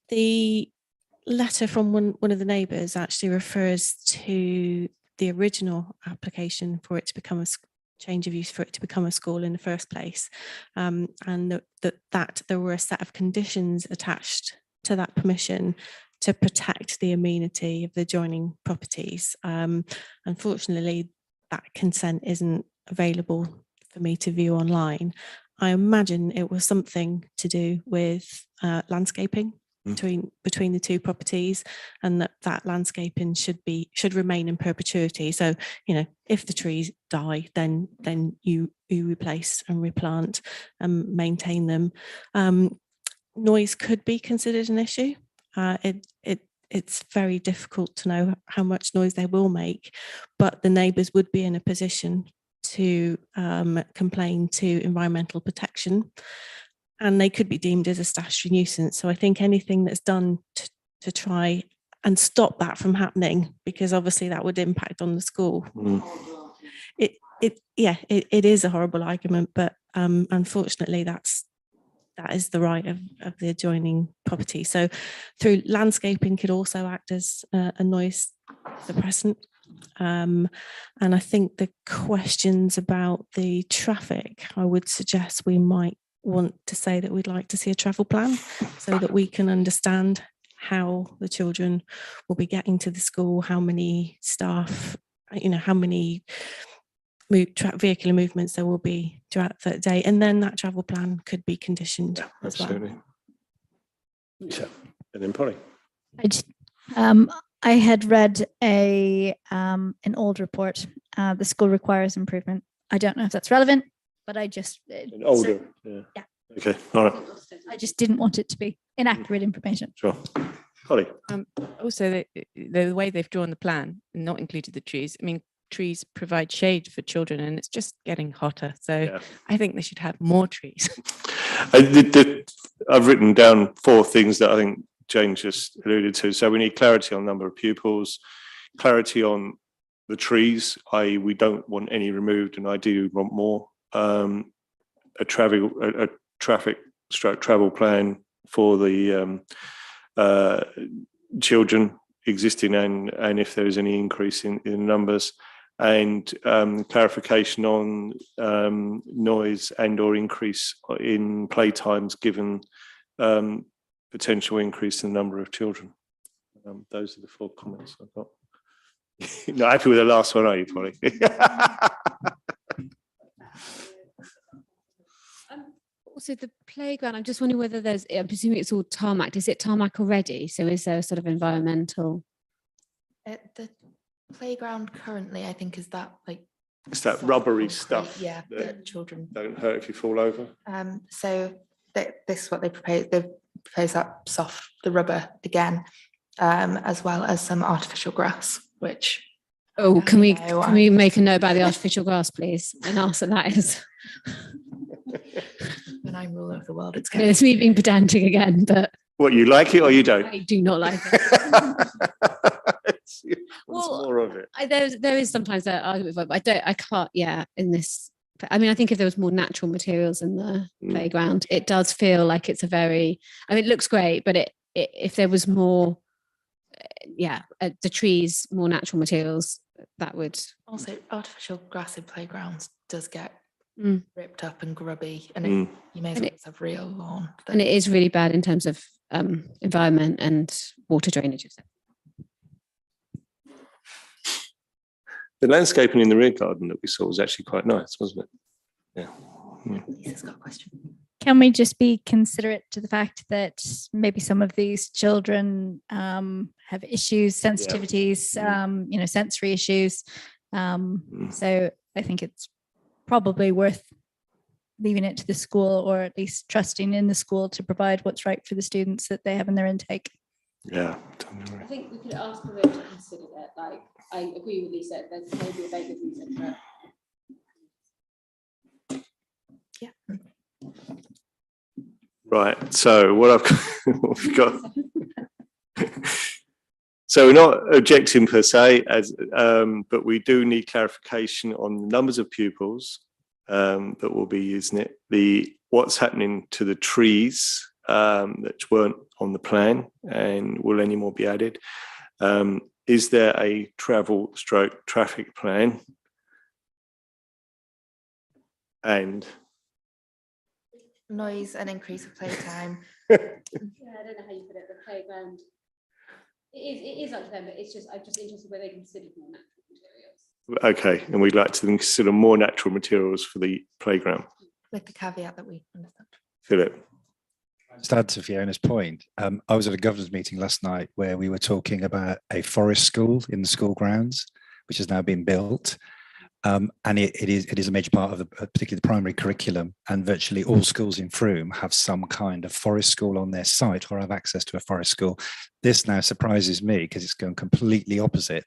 Speaker 9: The letter from one of the neighbours actually refers to the original application for it to become a change of use, for it to become a school in the first place, and that there were a set of conditions attached to that permission to protect the amenity of the adjoining properties. Unfortunately, that consent isn't available for me to view online. I imagine it was something to do with landscaping between the two properties, and that landscaping should remain in perpetuity. So, you know, if the trees die, then you replace and replant and maintain them. Noise could be considered an issue. It's very difficult to know how much noise they will make, but the neighbours would be in a position to complain to environmental protection, and they could be deemed as a statutory nuisance. So I think anything that's done to try and stop that from happening, because obviously that would impact on the school. It is a horrible argument, but unfortunately that is the right of the adjoining property. So through landscaping could also act as a noise suppressant. And I think the questions about the traffic, I would suggest we might want to say that we'd like to see a travel plan so that we can understand how the children will be getting to the school, how many staff, you know, how many vehicular movements there will be throughout the day, and then that travel plan could be conditioned as well.
Speaker 1: Absolutely. Yeah. And then Polly.
Speaker 10: I had read an old report. The school requires improvement. I don't know if that's relevant, but I just
Speaker 1: An older. Yeah. Okay. All right.
Speaker 10: I just didn't want it to be inaccurate information.
Speaker 1: Sure. Polly.
Speaker 5: Also, the way they've drawn the plan and not included the trees. I mean, trees provide shade for children, and it's just getting hotter. So yeah. I think they should have more trees.
Speaker 1: I've written down 4 things that I think Jane just alluded to. So we need clarity on number of pupils, clarity on the trees, i.e. we don't want any removed, and I do want more. A traffic travel plan for the children existing, and if there is any increase in numbers, and clarification on noise and or increase in playtimes given potential increase in the number of children. Those are the 4 comments I've got. Not happy with the last one, are you, Polly?
Speaker 6: Also, the playground, I'm just wondering whether I'm presuming it's all tarmac. Is it tarmac already? So is there a sort of environmental?
Speaker 2: The playground currently, I think, is that like
Speaker 1: it's that rubbery stuff.
Speaker 2: Yeah, that children
Speaker 1: don't hurt if you fall over.
Speaker 2: So this is what they propose. They propose that the rubber again, as well as some artificial grass, which.
Speaker 6: Oh, can we make a note about the artificial grass, please, and ask what that is?
Speaker 2: When I'm ruler of the world, it's
Speaker 6: going. It's me being pedantic again, but.
Speaker 1: What, you like it or you don't?
Speaker 6: I do not like it.
Speaker 1: Well, more of it.
Speaker 6: There is sometimes that argument, but I can't. Yeah, in this. I mean, I think if there was more natural materials in the playground, it does feel like it's a very. I mean, it looks great, but if there was more, the trees, more natural materials, that would.
Speaker 2: Also, artificial grass in playgrounds does get ripped up and grubby, and you may as well have real lawn.
Speaker 6: And it is really bad in terms of environment and water drainage.
Speaker 1: The landscaping in the rear garden that we saw was actually quite nice, wasn't it? Yeah.
Speaker 2: Lisa's got a question.
Speaker 10: Can we just be considerate to the fact that maybe some of these children have issues, sensitivities, sensory issues? So I think it's probably worth leaving it to the school, or at least trusting in the school to provide what's right for the students that they have in their intake.
Speaker 1: Yeah.
Speaker 6: I think we could ask the room to consider that. Like, I agree with Lisa, there's maybe a vague reason, but
Speaker 1: Right. So what we've got. So we're not objecting per se, but we do need clarification on the numbers of pupils that will be using it. What's happening to the trees that weren't on the plan, and will any more be added? Is there a traffic plan? And
Speaker 2: Noise and increase of playtime.
Speaker 6: yeah, I don't know how you put it, the playground. It is up to them, but I'm just interested whether they considered more natural materials.
Speaker 1: okay, and we'd like to consider more natural materials for the playground.
Speaker 2: With the caveat that we understand.
Speaker 1: Philip.
Speaker 8: Just add to Fiona's point, I was at a governor's meeting last night where we were talking about a forest school in the school grounds, which has now been built. And it is a major part of particularly the primary curriculum, and virtually all schools in Frome have some kind of forest school on their site or have access to a forest school. This now surprises me because it's going completely opposite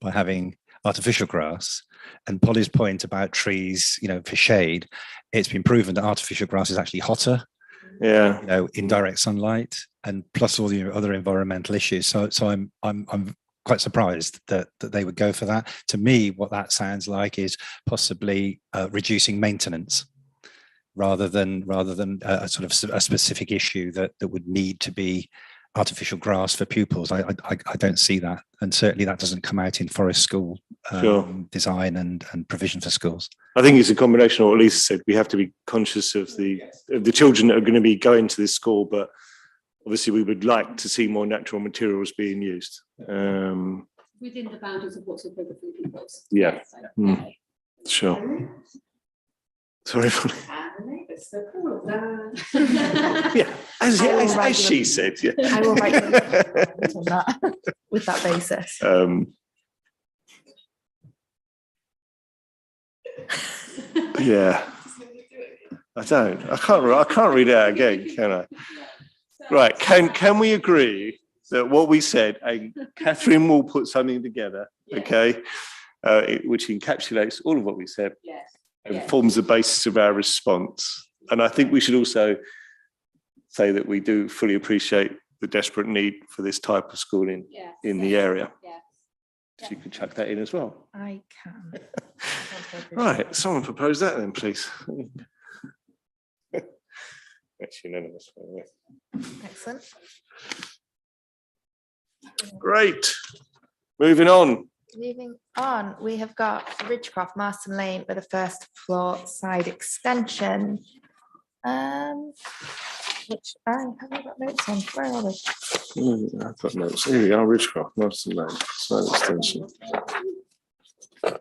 Speaker 8: by having artificial grass. And Polly's point about trees, for shade, it's been proven that artificial grass is actually hotter, in direct sunlight, and plus all the other environmental issues. So I'm quite surprised that they would go for that. To me, what that sounds like is possibly reducing maintenance rather than a sort of a specific issue that would need to be artificial grass for pupils. I don't see that, and certainly that doesn't come out in forest school design and provision for schools.
Speaker 1: I think it's a combination of what Lisa said. We have to be conscious of the children that are going to be going to this school, but obviously we would like to see more natural materials being used.
Speaker 6: Within the boundaries of what's appropriate for pupils.
Speaker 1: Yeah.
Speaker 6: So,
Speaker 1: Mm. Sure. Sorry. Yeah, as she said. Yeah.
Speaker 2: I will write on that with that basis.
Speaker 1: Yeah. I can't read it out again, can I? Right. Can we agree that what we said, and Catherine will put something together, okay, which encapsulates all of what we said and forms the basis of our response. And I think we should also say that we do fully appreciate the desperate need for this type of schooling in the area. So you can chuck that in as well.
Speaker 2: I can.
Speaker 1: Right. Someone propose that then, please. That's unanimous.
Speaker 2: Excellent.
Speaker 1: Great. Moving on.
Speaker 2: Moving on, we have got Ridgecroft Marston Lane with a first floor side extension. Which I haven't got notes on. Where are they?
Speaker 1: I've got notes. Here we are, Ridgecroft Marston Lane, side extension.
Speaker 2: I'll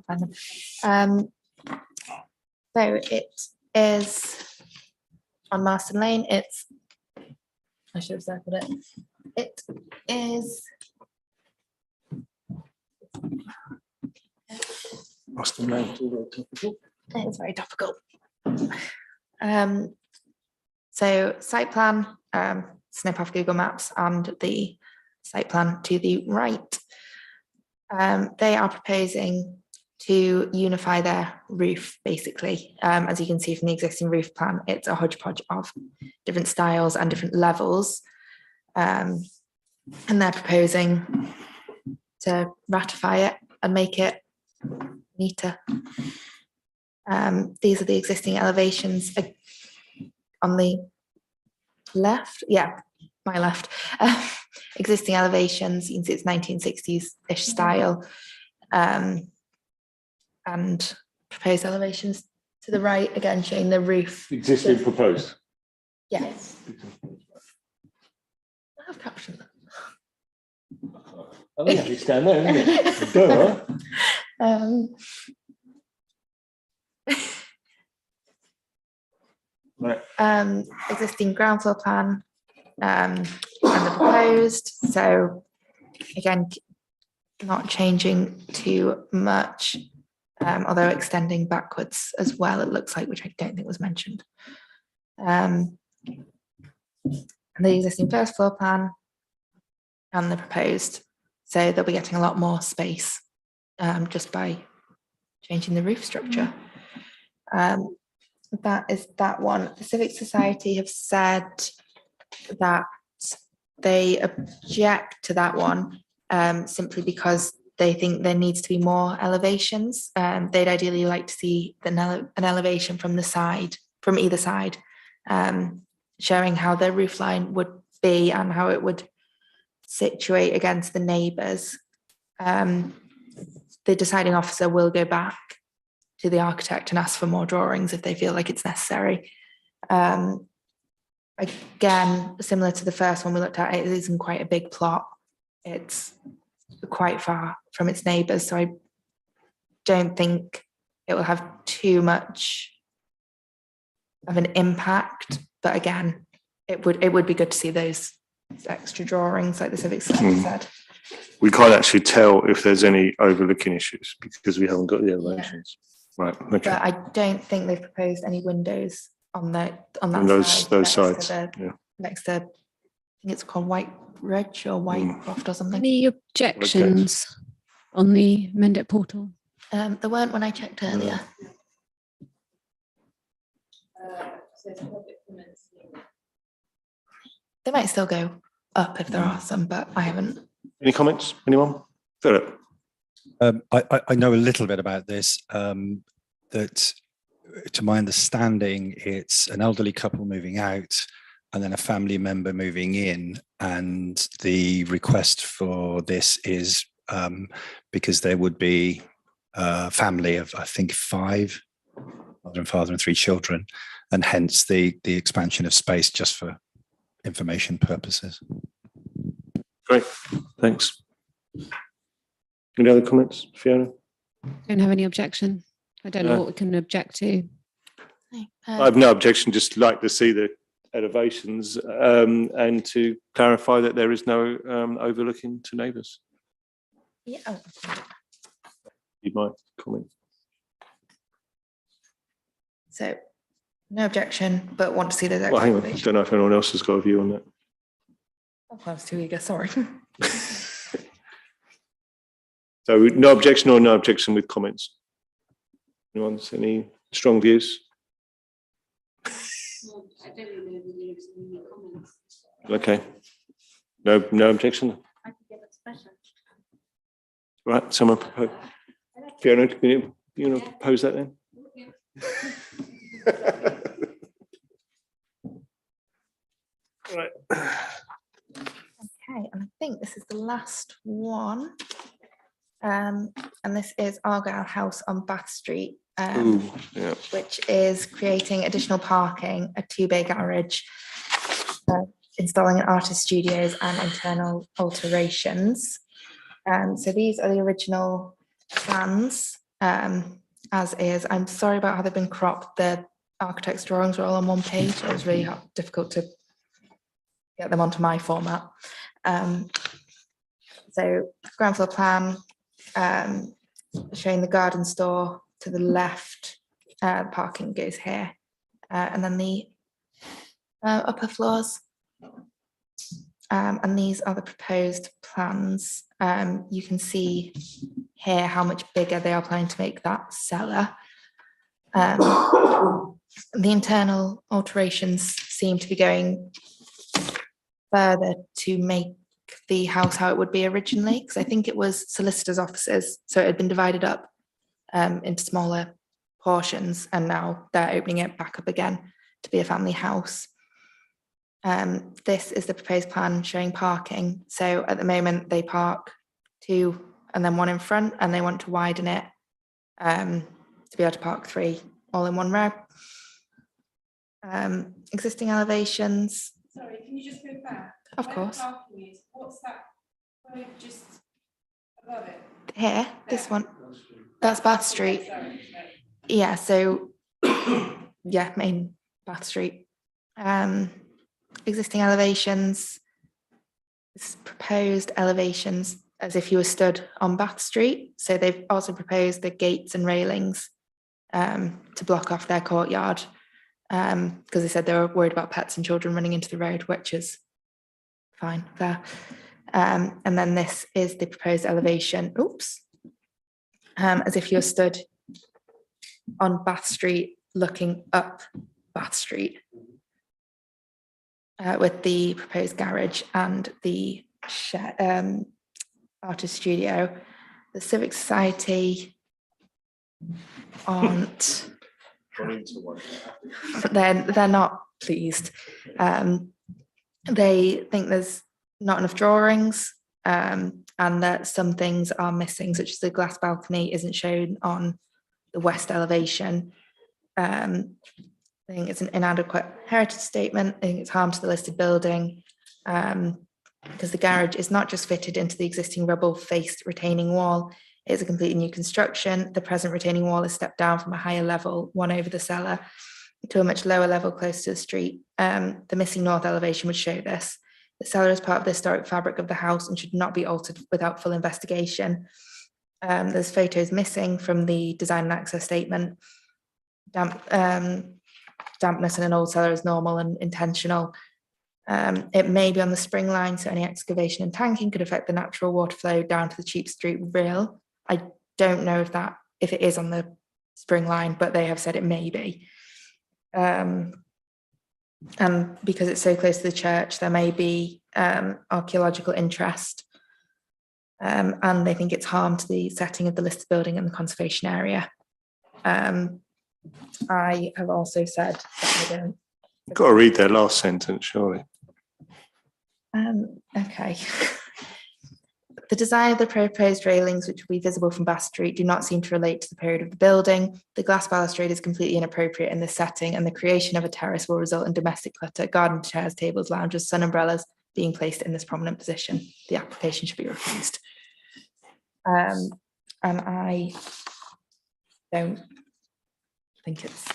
Speaker 2: find them. So it is on Marston Lane. I should have circled it. It is.
Speaker 1: Marston Lane.
Speaker 2: It is very topical. So site plan, snip off Google Maps and the site plan to the right. They are proposing to unify their roof, basically. As you can see from the existing roof plan, it's a hodgepodge of different styles and different levels. And they're proposing to ratify it and make it neater. These are the existing elevations on the left. Yeah, my left. Existing elevations, you can see it's 1960s-ish style. And proposed elevations to the right, again showing the roof.
Speaker 1: Existing proposed.
Speaker 2: Yes. I have captioned that.
Speaker 1: I think it's down there, isn't it? Right.
Speaker 2: Existing ground floor plan, and the proposed, so again, not changing too much, although extending backwards as well, it looks like, which I don't think was mentioned. And the existing first floor plan and the proposed, so they'll be getting a lot more space just by changing the roof structure. That is that one. The Civic Society have said that they object to that one simply because they think there needs to be more elevations. They'd ideally like to see an elevation from the side, from either side, showing how the roof line would be and how it would situate against the neighbours. The deciding officer will go back to the architect and ask for more drawings if they feel like it's necessary. Again, similar to the first one we looked at, it isn't quite a big plot. It's quite far from its neighbours, so I don't think it will have too much of an impact. But again, it would be good to see those extra drawings, like the Civic Society said.
Speaker 1: We can't actually tell if there's any overlooking issues because we haven't got the elevations. Right. Okay.
Speaker 2: But I don't think they've proposed any windows on that
Speaker 1: On those
Speaker 2: side,
Speaker 1: those
Speaker 2: next to
Speaker 1: sides.
Speaker 2: the-
Speaker 1: Yeah.
Speaker 2: next to, I think it's called White Ridge or White Croft or something.
Speaker 6: Any objections on the Mendip portal?
Speaker 2: There weren't when I checked earlier. They might still go up if there are some, but I haven't.
Speaker 1: Any comments? Anyone? Philip.
Speaker 8: I know a little bit about this, that to my understanding, it's an elderly couple moving out and then a family member moving in. And the request for this is because there would be a family of, I think, 5, mother and father and 3 children, and hence the expansion of space just for information purposes.
Speaker 1: Great. Thanks. Any other comments, Fiona?
Speaker 6: Don't have any objection. I don't know what we can object to.
Speaker 1: I have no objection, just like to see the elevations and to clarify that there is no overlooking to neighbours.
Speaker 2: Yeah.
Speaker 1: You might comment.
Speaker 2: So no objection, but want to see those
Speaker 1: Well, hang on. I
Speaker 2: extra.
Speaker 1: don't know if anyone else has got a view on that.
Speaker 2: Oh, I was too eager, sorry.
Speaker 1: So no objection or no objection with comments? Anyone see any strong views? Okay. No objection? Right, someone propose. Fiona, can you want to propose that then? Right.
Speaker 2: Okay, and I think this is the last one. And this is Argyle House on Bath Street,
Speaker 1: Ooh, yeah.
Speaker 2: which is creating additional parking, a 2-bay garage, installing an artist studios and internal alterations. So these are the original plans, as is. I'm sorry about how they've been cropped. The architect's drawings were all on one page. It was really difficult to get them onto my format. So ground floor plan, showing the garden store to the left, parking goes here, and then the upper floors. And these are the proposed plans. You can see here how much bigger they are planning to make that cellar. The internal alterations seem to be going further to make the house how it would be originally, because I think it was solicitors' offices, so it had been divided up into smaller portions, and now they're opening it back up again to be a family house. This is the proposed plan showing parking. So at the moment they park 2 and then 1 in front, and they want to widen it to be able to park 3 all in one row. Existing elevations.
Speaker 11: Sorry, can you just go back?
Speaker 2: Of
Speaker 11: Where
Speaker 2: course.
Speaker 11: the parking is, what's that? Where just above it?
Speaker 2: Here, this one, that's Bath Street.
Speaker 11: Sorry.
Speaker 2: Yeah, so yeah, main Bath Street. Existing elevations, proposed elevations as if you were stood on Bath Street. So they've also proposed the gates and railings to block off their courtyard because they said they were worried about pets and children running into the road, which is fine there. And then this is the proposed elevation, as if you're stood on Bath Street looking up Bath Street with the proposed garage and the artist studio. The Civic Society aren't, they're not pleased. They think there's not enough drawings and that some things are missing, such as the glass balcony isn't shown on the west elevation. I think it's an inadequate heritage statement. I think it's harm to the listed building because the garage is not just fitted into the existing rubble-faced retaining wall. It's a completely new construction. The present retaining wall is stepped down from a higher level, one over the cellar, to a much lower level close to the street. The missing north elevation would show this. The cellar is part of the historic fabric of the house and should not be altered without full investigation. There's photos missing from the design and access statement. Dampness in an old cellar is normal and intentional. It may be on the spring line, so any excavation and tanking could affect the natural water flow down to the Cheap Street Rail. I don't know if it is on the spring line, but they have said it may be. And because it's so close to the church, there may be archaeological interest. And they think it's harm to the setting of the listed building and the conservation area. I have also said that I don't.
Speaker 1: You've got to read their last sentence, surely.
Speaker 2: Okay. The design of the proposed railings, which will be visible from Bath Street, do not seem to relate to the period of the building. The glass balustrade is completely inappropriate in this setting, and the creation of a terrace will result in domestic clutter, garden chairs, tables, lounges, sun umbrellas being placed in this prominent position. The application should be refused. And I don't think it's,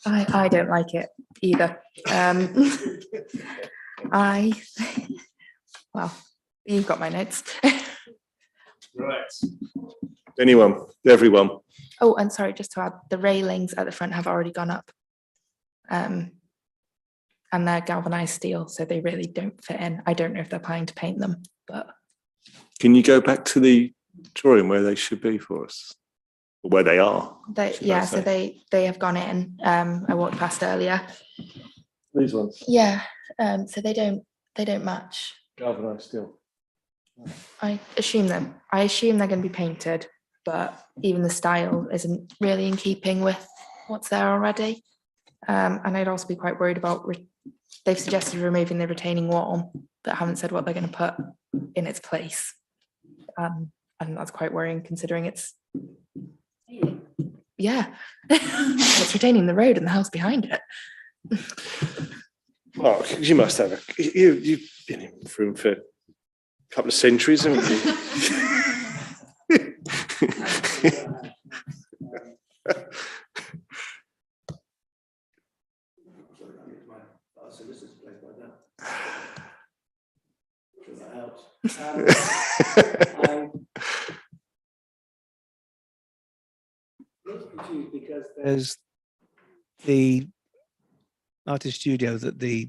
Speaker 2: I don't like it either. Well, you've got my notes.
Speaker 1: Right. Anyone, everyone.
Speaker 2: Oh, and sorry, just to add, the railings at the front have already gone up. And they're galvanized steel, so they really don't fit in. I don't know if they're planning to paint them, but.
Speaker 1: Can you go back to the drawing where they should be for us? Or where they are?
Speaker 2: Yeah, so they have gone in. I walked past earlier.
Speaker 1: These ones?
Speaker 2: Yeah, so they don't match.
Speaker 1: Galvanized steel.
Speaker 2: I assume they're going to be painted, but even the style isn't really in keeping with what's there already. And I'd also be quite worried about, they've suggested removing the retaining wall, but haven't said what they're going to put in its place. And that's quite worrying considering it's, yeah, it's retaining the road and the house behind it.
Speaker 1: Mark, you must have you've been in the room for a couple of centuries, haven't you?
Speaker 4: Confused because
Speaker 7: There's the artist studio that the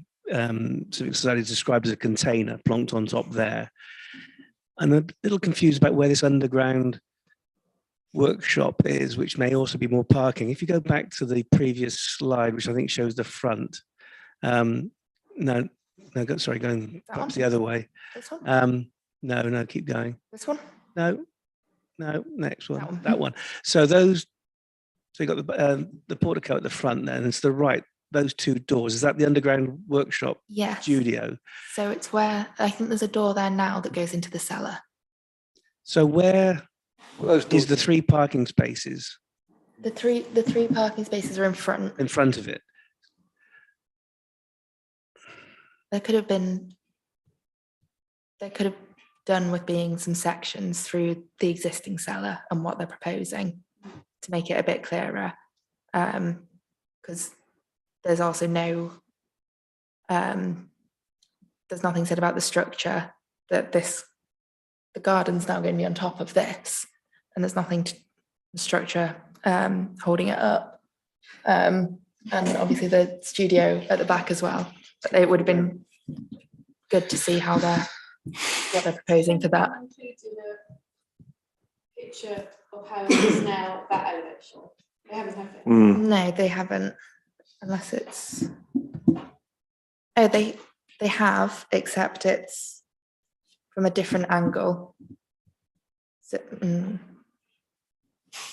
Speaker 7: Civic Society described as a container plonked on top there. I'm a little confused about where this underground workshop is, which may also be more parking. If you go back to the previous slide, which I think shows the front. Going perhaps the other way.
Speaker 2: This one?
Speaker 7: No, keep going.
Speaker 2: This one?
Speaker 7: No, next one. That one. So you got the portico at the front there, and it's the right, those two doors. Is that the underground workshop
Speaker 2: Yes.
Speaker 7: studio?
Speaker 2: So it's where, I think there's a door there now that goes into the cellar.
Speaker 7: So where is the 3 parking spaces?
Speaker 2: The three parking spaces are in front.
Speaker 7: In front of it.
Speaker 2: There could have done with being some sections through the existing cellar and what they're proposing to make it a bit clearer. Because because there's also no, there's nothing said about the structure that the garden's now going to be on top of this, and there's nothing to the structure holding it up. And obviously the studio at the back as well. But it would have been good to see how what they're proposing for that.
Speaker 11: Picture of how it is now, that elevation. They haven't had it.
Speaker 2: No, they haven't, unless it's. Oh, they have, except it's from a different angle. So,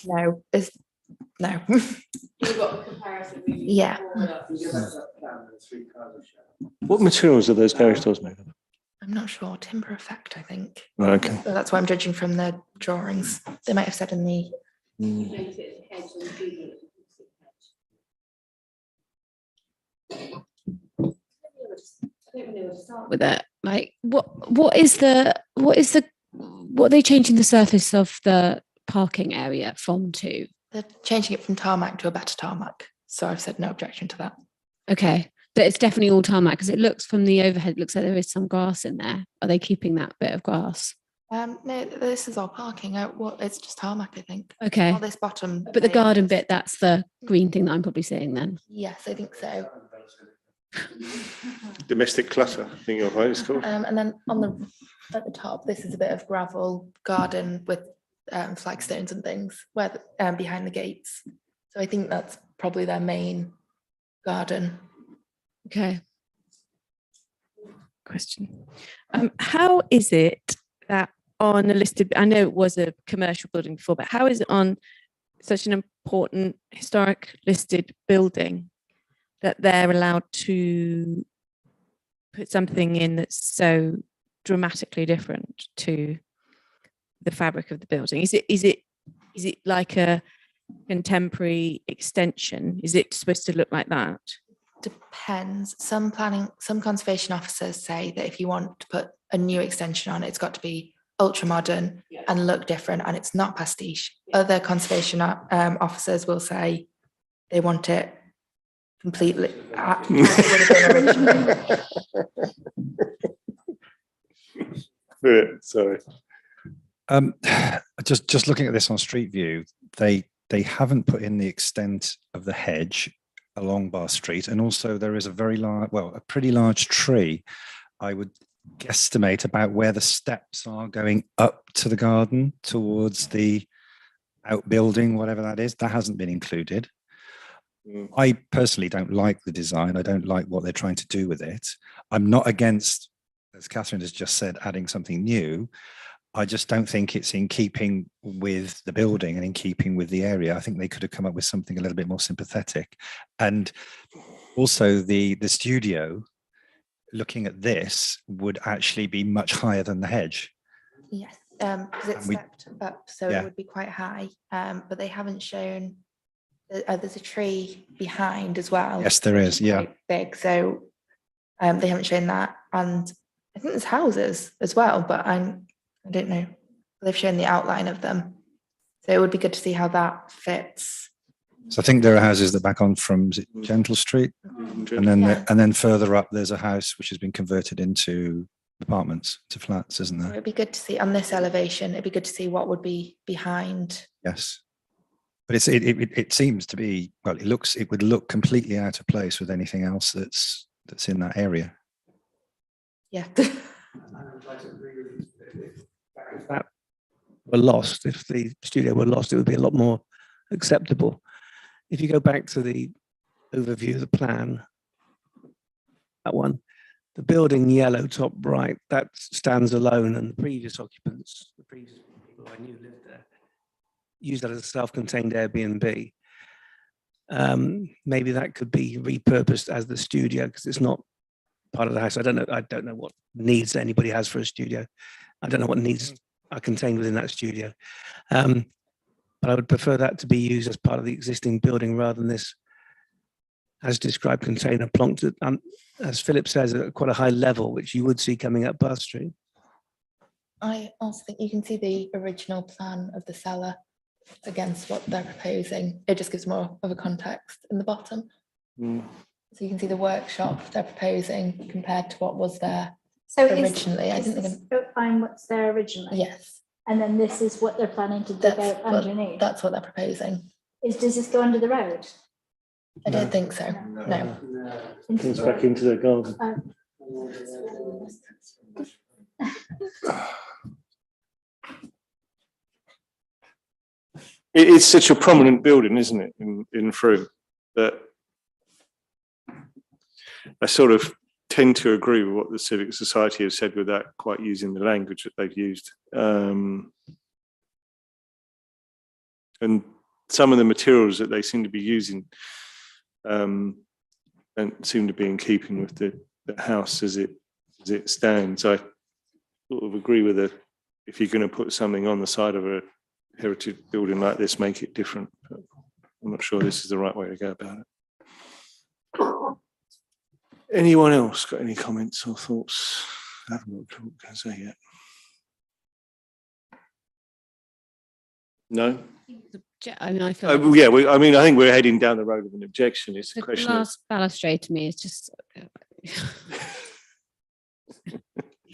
Speaker 2: no, it's no.
Speaker 11: You've got the comparison.
Speaker 2: Yeah.
Speaker 1: What materials are those garage doors made of?
Speaker 2: I'm not sure. Timber effect, I think.
Speaker 1: Okay.
Speaker 2: So that's why I'm judging from the drawings. They might have said in the.
Speaker 6: With it, like what are they changing the surface of the parking area from to?
Speaker 2: They're changing it from tarmac to a better tarmac. So I've said no objection to that.
Speaker 6: Okay, but it's definitely all tarmac because it looks from the overhead, it looks like there is some grass in there. Are they keeping that bit of grass?
Speaker 2: No, this is all parking. It's just tarmac, I think.
Speaker 6: Okay,
Speaker 2: All this bottom.
Speaker 6: but the garden bit, that's the green thing that I'm probably seeing then.
Speaker 2: Yes, I think so.
Speaker 1: Domestic clutter, I think you're right, it's called.
Speaker 2: And then at the top, this is a bit of gravel garden with flagstones and things where behind the gates. So I think that's probably their main garden.
Speaker 6: Okay.
Speaker 5: Question. How is it that on a listed, I know it was a commercial building before, but how is it on such an important historic listed building that they're allowed to put something in that's so dramatically different to the fabric of the building? Is it like a contemporary extension? Is it supposed to look like that?
Speaker 2: Depends. Some conservation officers say that if you want to put a new extension on, it's got to be ultra modern and look different, and it's not pastiche. Other conservation officers will say they want it completely. As it would have been originally.
Speaker 1: Sorry.
Speaker 8: Just looking at this on Street View, they haven't put in the extent of the hedge along Bar Street, and also there is a pretty large tree. I would guesstimate about where the steps are going up to the garden towards the outbuilding, whatever that is. That hasn't been included. I personally don't like the design. I don't like what they're trying to do with it. I'm not against, as Catherine has just said, adding something new. I just don't think it's in keeping with the building and in keeping with the area. I think they could have come up with something a little bit more sympathetic. And also the studio, looking at this, would actually be much higher than the hedge.
Speaker 2: Yes, because it's stepped up, so it would be quite high. But they haven't shown. There's a tree behind as well.
Speaker 8: Yes, there is. Yeah,
Speaker 2: quite big. So they haven't shown that, and I think there's houses as well, but I don't know. They've shown the outline of them, so it would be good to see how that fits.
Speaker 8: so I think there are houses that back on from, is it Gentle Street, and then further up there's a house which has been converted into apartments, to flats, isn't
Speaker 2: So
Speaker 8: there?
Speaker 2: it'd be good to see on this elevation. It'd be good to see what would be behind.
Speaker 8: Yes, but it seems to be, well, it would look completely out of place with anything else that's in that area.
Speaker 2: Yeah.
Speaker 7: If that were lost, if the studio were lost, it would be a lot more acceptable. If you go back to the overview of the plan, that one, the building yellow top right, that stands alone, and the previous occupants, the previous people I knew lived there, used that as a self-contained Airbnb. Maybe that could be repurposed as the studio because it's not part of the house. I don't know what needs anybody has for a studio. I don't know what needs are contained within that studio. But I would prefer that to be used as part of the existing building rather than this, as described, container plonked at, as Philip says, at quite a high level, which you would see coming up Bath Street.
Speaker 2: I also think you can see the original plan of the cellar against what they're proposing. It just gives more of a context in the bottom.
Speaker 1: Mm.
Speaker 2: So you can see the workshop they're proposing compared to what was there
Speaker 10: So
Speaker 2: originally. I didn't think,
Speaker 10: outline what's there originally.
Speaker 2: yes,
Speaker 10: And then this is what they're planning to dig
Speaker 2: that's
Speaker 10: out
Speaker 2: what,
Speaker 10: underneath.
Speaker 2: that's what they're proposing.
Speaker 10: Does this go under the road?
Speaker 2: I don't think so, no.
Speaker 1: It's back into the garden. It's such a prominent building, isn't it, in Frome, that I sort of tend to agree with what the Civic Society has said without quite using the language that they've used. And some of the materials that they seem to be using don't seem to be in keeping with the house as it stands. I sort of agree with it. If you're going to put something on the side of a heritage building like this, make it different. But I'm not sure this is the right way to go about it. Anyone else got any comments or thoughts? I haven't got what can I say yet. No?
Speaker 6: I mean, I feel like
Speaker 1: Yeah, I mean, I think we're heading down the road of an objection. It's a
Speaker 6: the
Speaker 1: question of,
Speaker 6: last balustrade to me is just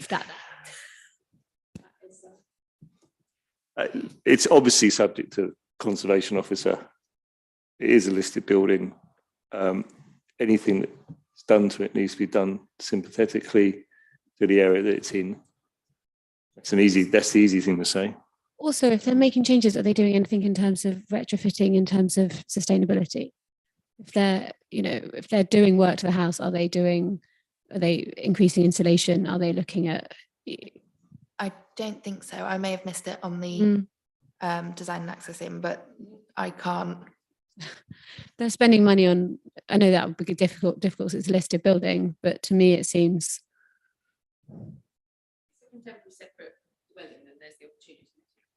Speaker 6: that.
Speaker 1: it's obviously subject to conservation officer. It is a listed building. Anything that's done to it needs to be done sympathetically to the area that it's in. That's the easy thing to say.
Speaker 6: Also, if they're making changes, are they doing anything in terms of retrofitting, in terms of sustainability? If they're doing work to the house, are they increasing insulation? Are they looking at?
Speaker 2: I don't think so. I may have missed it on the design and access in, but I can't.
Speaker 6: They're spending money on. I know that would be difficult. It's a listed building, but to me, it seems.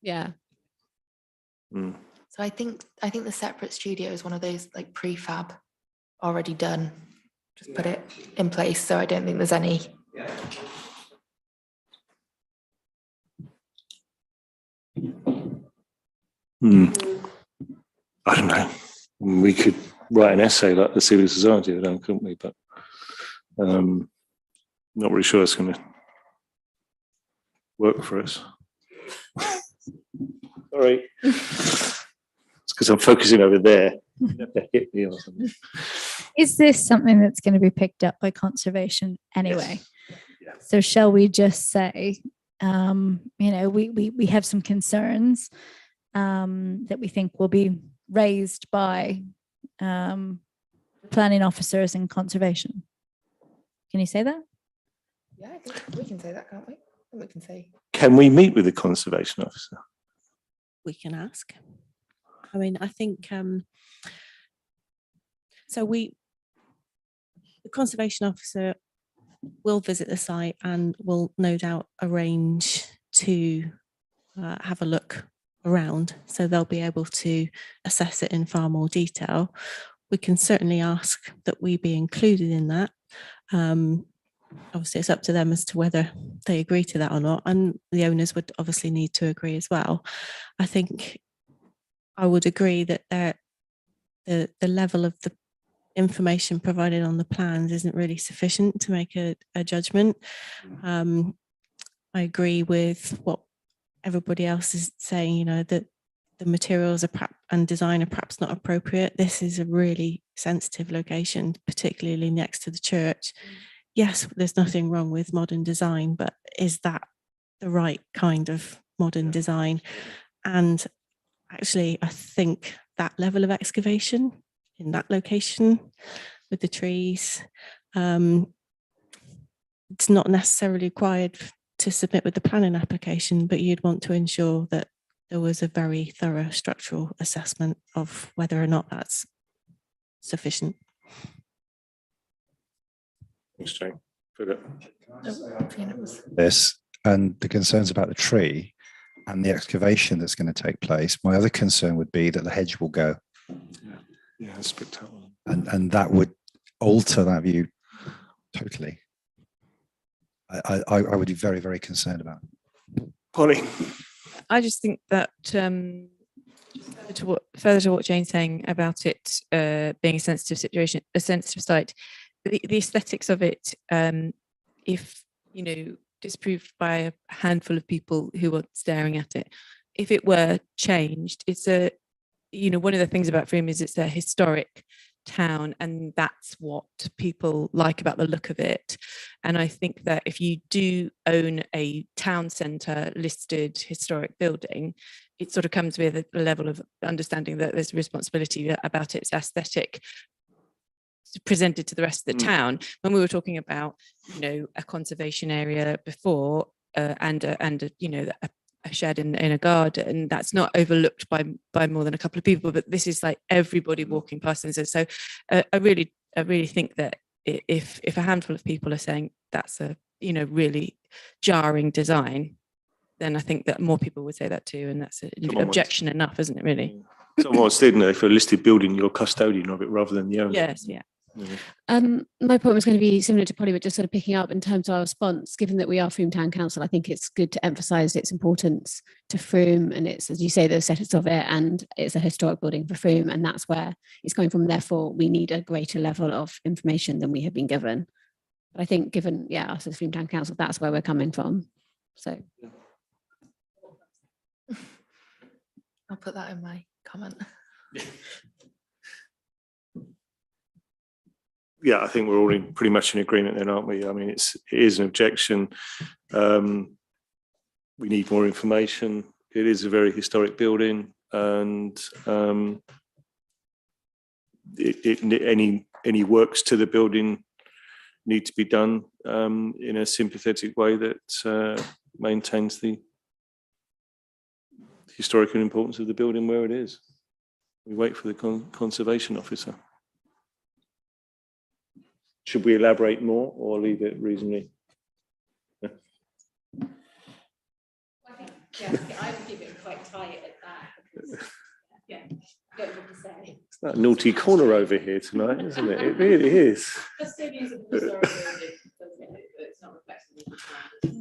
Speaker 6: Yeah.
Speaker 1: Mm.
Speaker 2: So I think the separate studio is one of those like prefab already done. Just put it in place. So I don't think there's any.
Speaker 1: I don't know. We could write an essay like the Civic Society have done, couldn't we? But not really sure it's going to work for us. Sorry. It's because I'm focusing over there. Hit me or something.
Speaker 10: Is this something that's going to be picked up by conservation anyway?
Speaker 1: Yes.
Speaker 10: So shall we just say, we have some concerns that we think will be raised by planning officers and conservation? Can you say that?
Speaker 2: Yeah, I think we can say that, can't we? I think we can say.
Speaker 1: Can we meet with the conservation officer?
Speaker 9: We can ask. I mean, I think the conservation officer will visit the site and will no doubt arrange to have a look around, so they'll be able to assess it in far more detail. We can certainly ask that we be included in that. Obviously, it's up to them as to whether they agree to that or not, and the owners would obviously need to agree as well. I think I would agree that the level of the information provided on the plans isn't really sufficient to make a judgment. I agree with what everybody else is saying, that the materials are and design are perhaps not appropriate. This is a really sensitive location, particularly next to the church. Yes, there's nothing wrong with modern design, but is that the right kind of modern design? And actually, I think that level of excavation in that location with the trees, it's not necessarily required to submit with the planning application, but you'd want to ensure that there was a very thorough structural assessment of whether or not that's sufficient.
Speaker 1: Thanks, Jane. Philip.
Speaker 8: This and the concerns about the tree and the excavation that's going to take place. My other concern would be that the hedge will go.
Speaker 1: Yeah, it's spectacular.
Speaker 8: And that would alter that view totally. I would be very, very concerned about it.
Speaker 1: Polly.
Speaker 5: I just think that Further to what Jane's saying about it being a sensitive situation, a sensitive site, the aesthetics of it, if disproved by a handful of people who are staring at it, if it were changed, it's one of the things about Frome is it's a historic town, and that's what people like about the look of it. And I think that if you do own a town centre listed historic building, it sort of comes with a level of understanding that there's a responsibility about its aesthetic presented to the rest of the town. When we were talking about a conservation area before and a shed in a garden, that's not overlooked by more than a couple of people, but this is like everybody walking past. And so I really think that if a handful of people are saying that's a really jarring design, then I think that more people would say that too, and that's an objection enough, isn't it, really?
Speaker 1: Someone said, if you're a listed building, you're a custodian of it rather than the owner.
Speaker 5: Yes, yeah.
Speaker 6: My point was going to be similar to Polly, but just sort of picking up in terms of our response. Given that we are Frome Town Council, I think it's good to emphasise its importance to Frome, and it's, as you say, the aesthetics of it, and it's a historic building for Frome, and that's where it's going from. Therefore, we need a greater level of information than we have been given. But I think, given us as Frome Town Council, that's where we're coming from. So,
Speaker 2: I'll put that in my comment.
Speaker 1: Yeah, I think we're all pretty much in agreement then, aren't we? I mean, it is an objection. We need more information. It is a very historic building, and any works to the building need to be done in a sympathetic way that maintains the historical importance of the building where it is. We wait for the conservation officer. Should we elaborate more or leave it reasonably?
Speaker 11: I would keep it quite tight at that. Because, don't know what to say.
Speaker 1: It's that naughty corner over here tonight, isn't it? It really is.
Speaker 11: Custodians of the historic building, it's not reflected in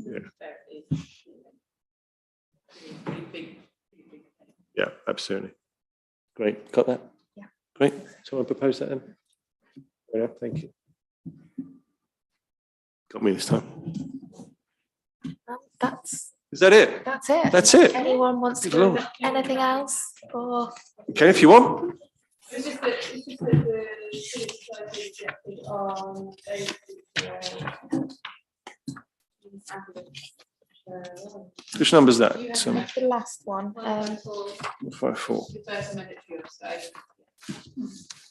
Speaker 11: the
Speaker 1: Yeah, absolutely. Great, got that?
Speaker 2: Yeah.
Speaker 1: Great. Someone propose that then? Yeah, thank you. Got me this time. Is that it?
Speaker 2: That's it.
Speaker 1: That's it.
Speaker 2: Anyone wants to
Speaker 1: Good
Speaker 2: do
Speaker 1: Lord.
Speaker 2: anything else? Or
Speaker 1: Okay, if you want.
Speaker 11: It's just that the city society rejected on
Speaker 1: Which number is that?
Speaker 2: the last one.
Speaker 1: 54.
Speaker 11: The first amendment to your side.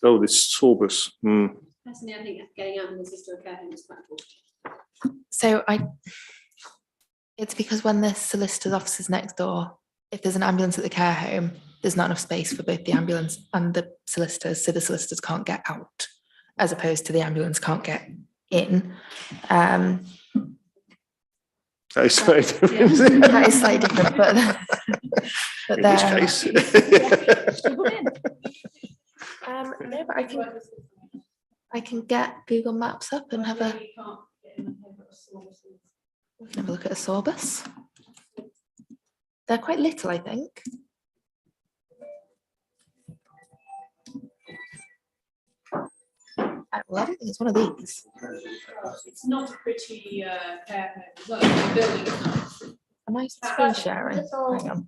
Speaker 1: Oh, this Sorbus.
Speaker 11: Personally, I think getting out of the historic care home is quite important.
Speaker 2: So it's because when the solicitor's office is next door, if there's an ambulance at the care home, there's not enough space for both the ambulance and the solicitors, so the solicitors can't get out, as opposed to the ambulance can't get in.
Speaker 1: That is slightly different.
Speaker 2: That is slightly different, but
Speaker 1: In this case.
Speaker 2: no, but I can get Google Maps up and have a look at a Sorbus. They're quite little, I think. Well, I don't think it's one of these.
Speaker 11: It's not a pretty care home. It's not a building.
Speaker 2: Am I screen sharing? Hang on.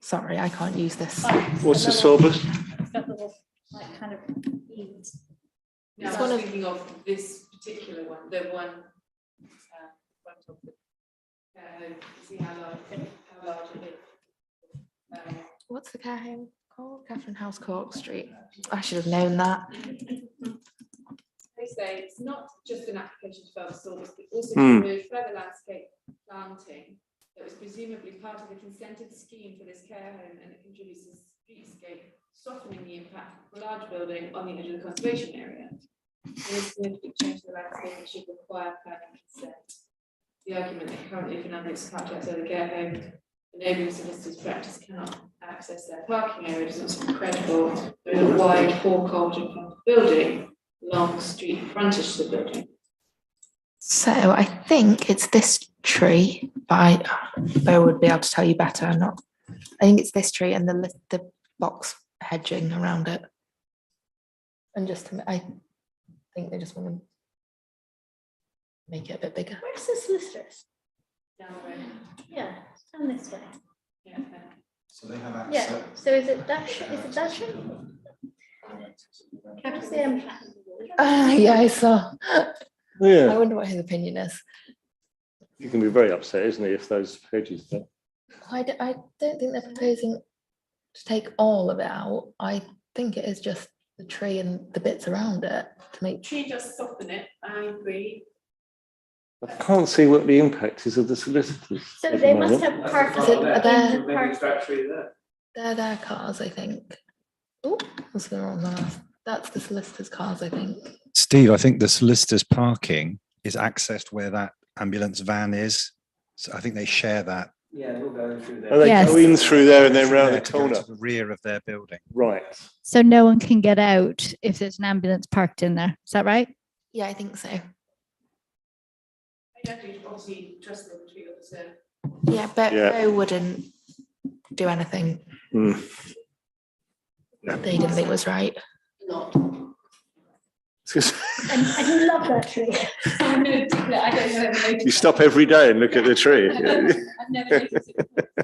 Speaker 2: Sorry, I can't use this.
Speaker 1: What's the Sorbus?
Speaker 11: Like kind of eaves. No,
Speaker 2: It's
Speaker 11: I
Speaker 2: one
Speaker 11: was
Speaker 2: of-
Speaker 11: thinking of this particular one, the one front of the care home. See how large it is.
Speaker 2: What's the care home called? Catherine House, Cork Street. I should have known that.
Speaker 11: They say it's not just an application to further service, but also to
Speaker 1: Hmm.
Speaker 11: remove further landscape planting that was presumably part of the consented scheme for this care home, and it contributes to the streetscape, softening the impact of the large building on the edge of the conservation area. Any significant change to the landscape should require planning consent. The argument that currently if an ambulance parked outside the care home, enabling solicitors practice cannot access their parking area does not seem credible. There is a wide forecourt in front of the building, long street frontage to the building.
Speaker 2: So I think it's this tree, but Bo would be able to tell you better. I think it's this tree, and the box hedging around it. And just, I think they just want to make it a bit bigger.
Speaker 10: Where's the solicitors?
Speaker 11: Down the road.
Speaker 10: Yeah, it's down this way.
Speaker 11: Yeah.
Speaker 8: So they have
Speaker 10: Yeah,
Speaker 8: access.
Speaker 10: so is it Dash? Can I see them?
Speaker 2: Yeah, I saw. I
Speaker 1: Yeah,
Speaker 2: wonder what his opinion is.
Speaker 1: you can be very upset, isn't he, if those hedges there.
Speaker 2: I don't think they're proposing to take all of it out. I think it is just the tree and the bits around it to make.
Speaker 11: Tree just soften it, I agree.
Speaker 1: I can't see what the impact is of the solicitors.
Speaker 10: So
Speaker 1: at the
Speaker 10: they must
Speaker 1: moment.
Speaker 10: have parked
Speaker 2: Is it-
Speaker 10: it
Speaker 2: are there-
Speaker 10: in the park.
Speaker 2: They're their cars, I think. Oh, that's the wrong one. That's the solicitor's cars, I think.
Speaker 12: Steve, I think the solicitor's parking is accessed where that ambulance van is. So I think they share that.
Speaker 4: Yeah, we'll go through
Speaker 1: And
Speaker 4: there.
Speaker 1: they
Speaker 10: Yes.
Speaker 1: go in through there and then round
Speaker 12: there
Speaker 1: the
Speaker 12: to go
Speaker 1: corner.
Speaker 12: to the rear of their building.
Speaker 1: Right.
Speaker 10: So no one can get out if there's an ambulance parked in there. Is that right?
Speaker 2: Yeah, I think so.
Speaker 11: I don't think obviously trust the tree officer.
Speaker 2: Yeah, but
Speaker 1: Yeah.
Speaker 2: Bo wouldn't do anything
Speaker 1: Hmm.
Speaker 2: they didn't think was right.
Speaker 11: Not.
Speaker 10: And you love that tree.
Speaker 11: I'm gonna do that. I don't know. If I
Speaker 1: You stop every day and look at the tree.
Speaker 11: I've never noticed it.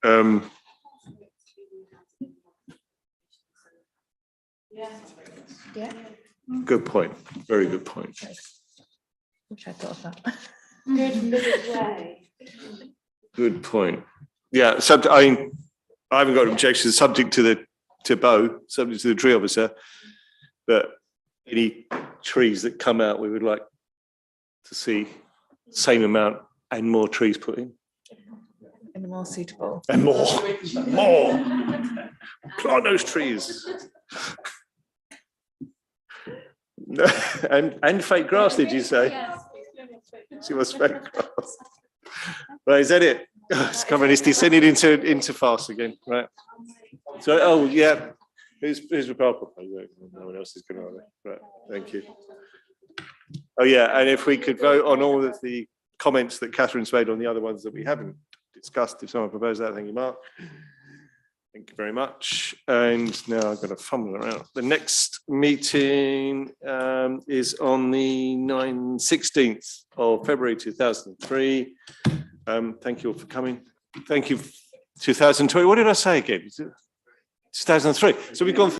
Speaker 1: Um,
Speaker 11: Yeah.
Speaker 2: Yeah.
Speaker 1: good point. Very good point.
Speaker 2: Wish I thought of that.
Speaker 11: Good middle way.
Speaker 1: Good point. Yeah, I haven't got an objection, subject to Bo, subject to the tree officer. But any trees that come out, we would like to see same amount and more trees put in.
Speaker 2: And more suitable.
Speaker 1: And more. Plant those trees. And fake grass, did you say? She was fake grass. Right, is that it? It's coming, it's descended into farce again, right? So, oh, yeah. Who's the power proposal? No one else is going to, right, thank you. Oh, yeah, and if we could vote on all of the comments that Catherine's made on the other ones that we haven't discussed, if someone proposed that, thank you, Mark. Thank you very much. And now I've got to fumble around. The next meeting is on the 16th of February 2003. Thank you all for coming. Thank you, 2020. What did I say again? 2003. So we've gone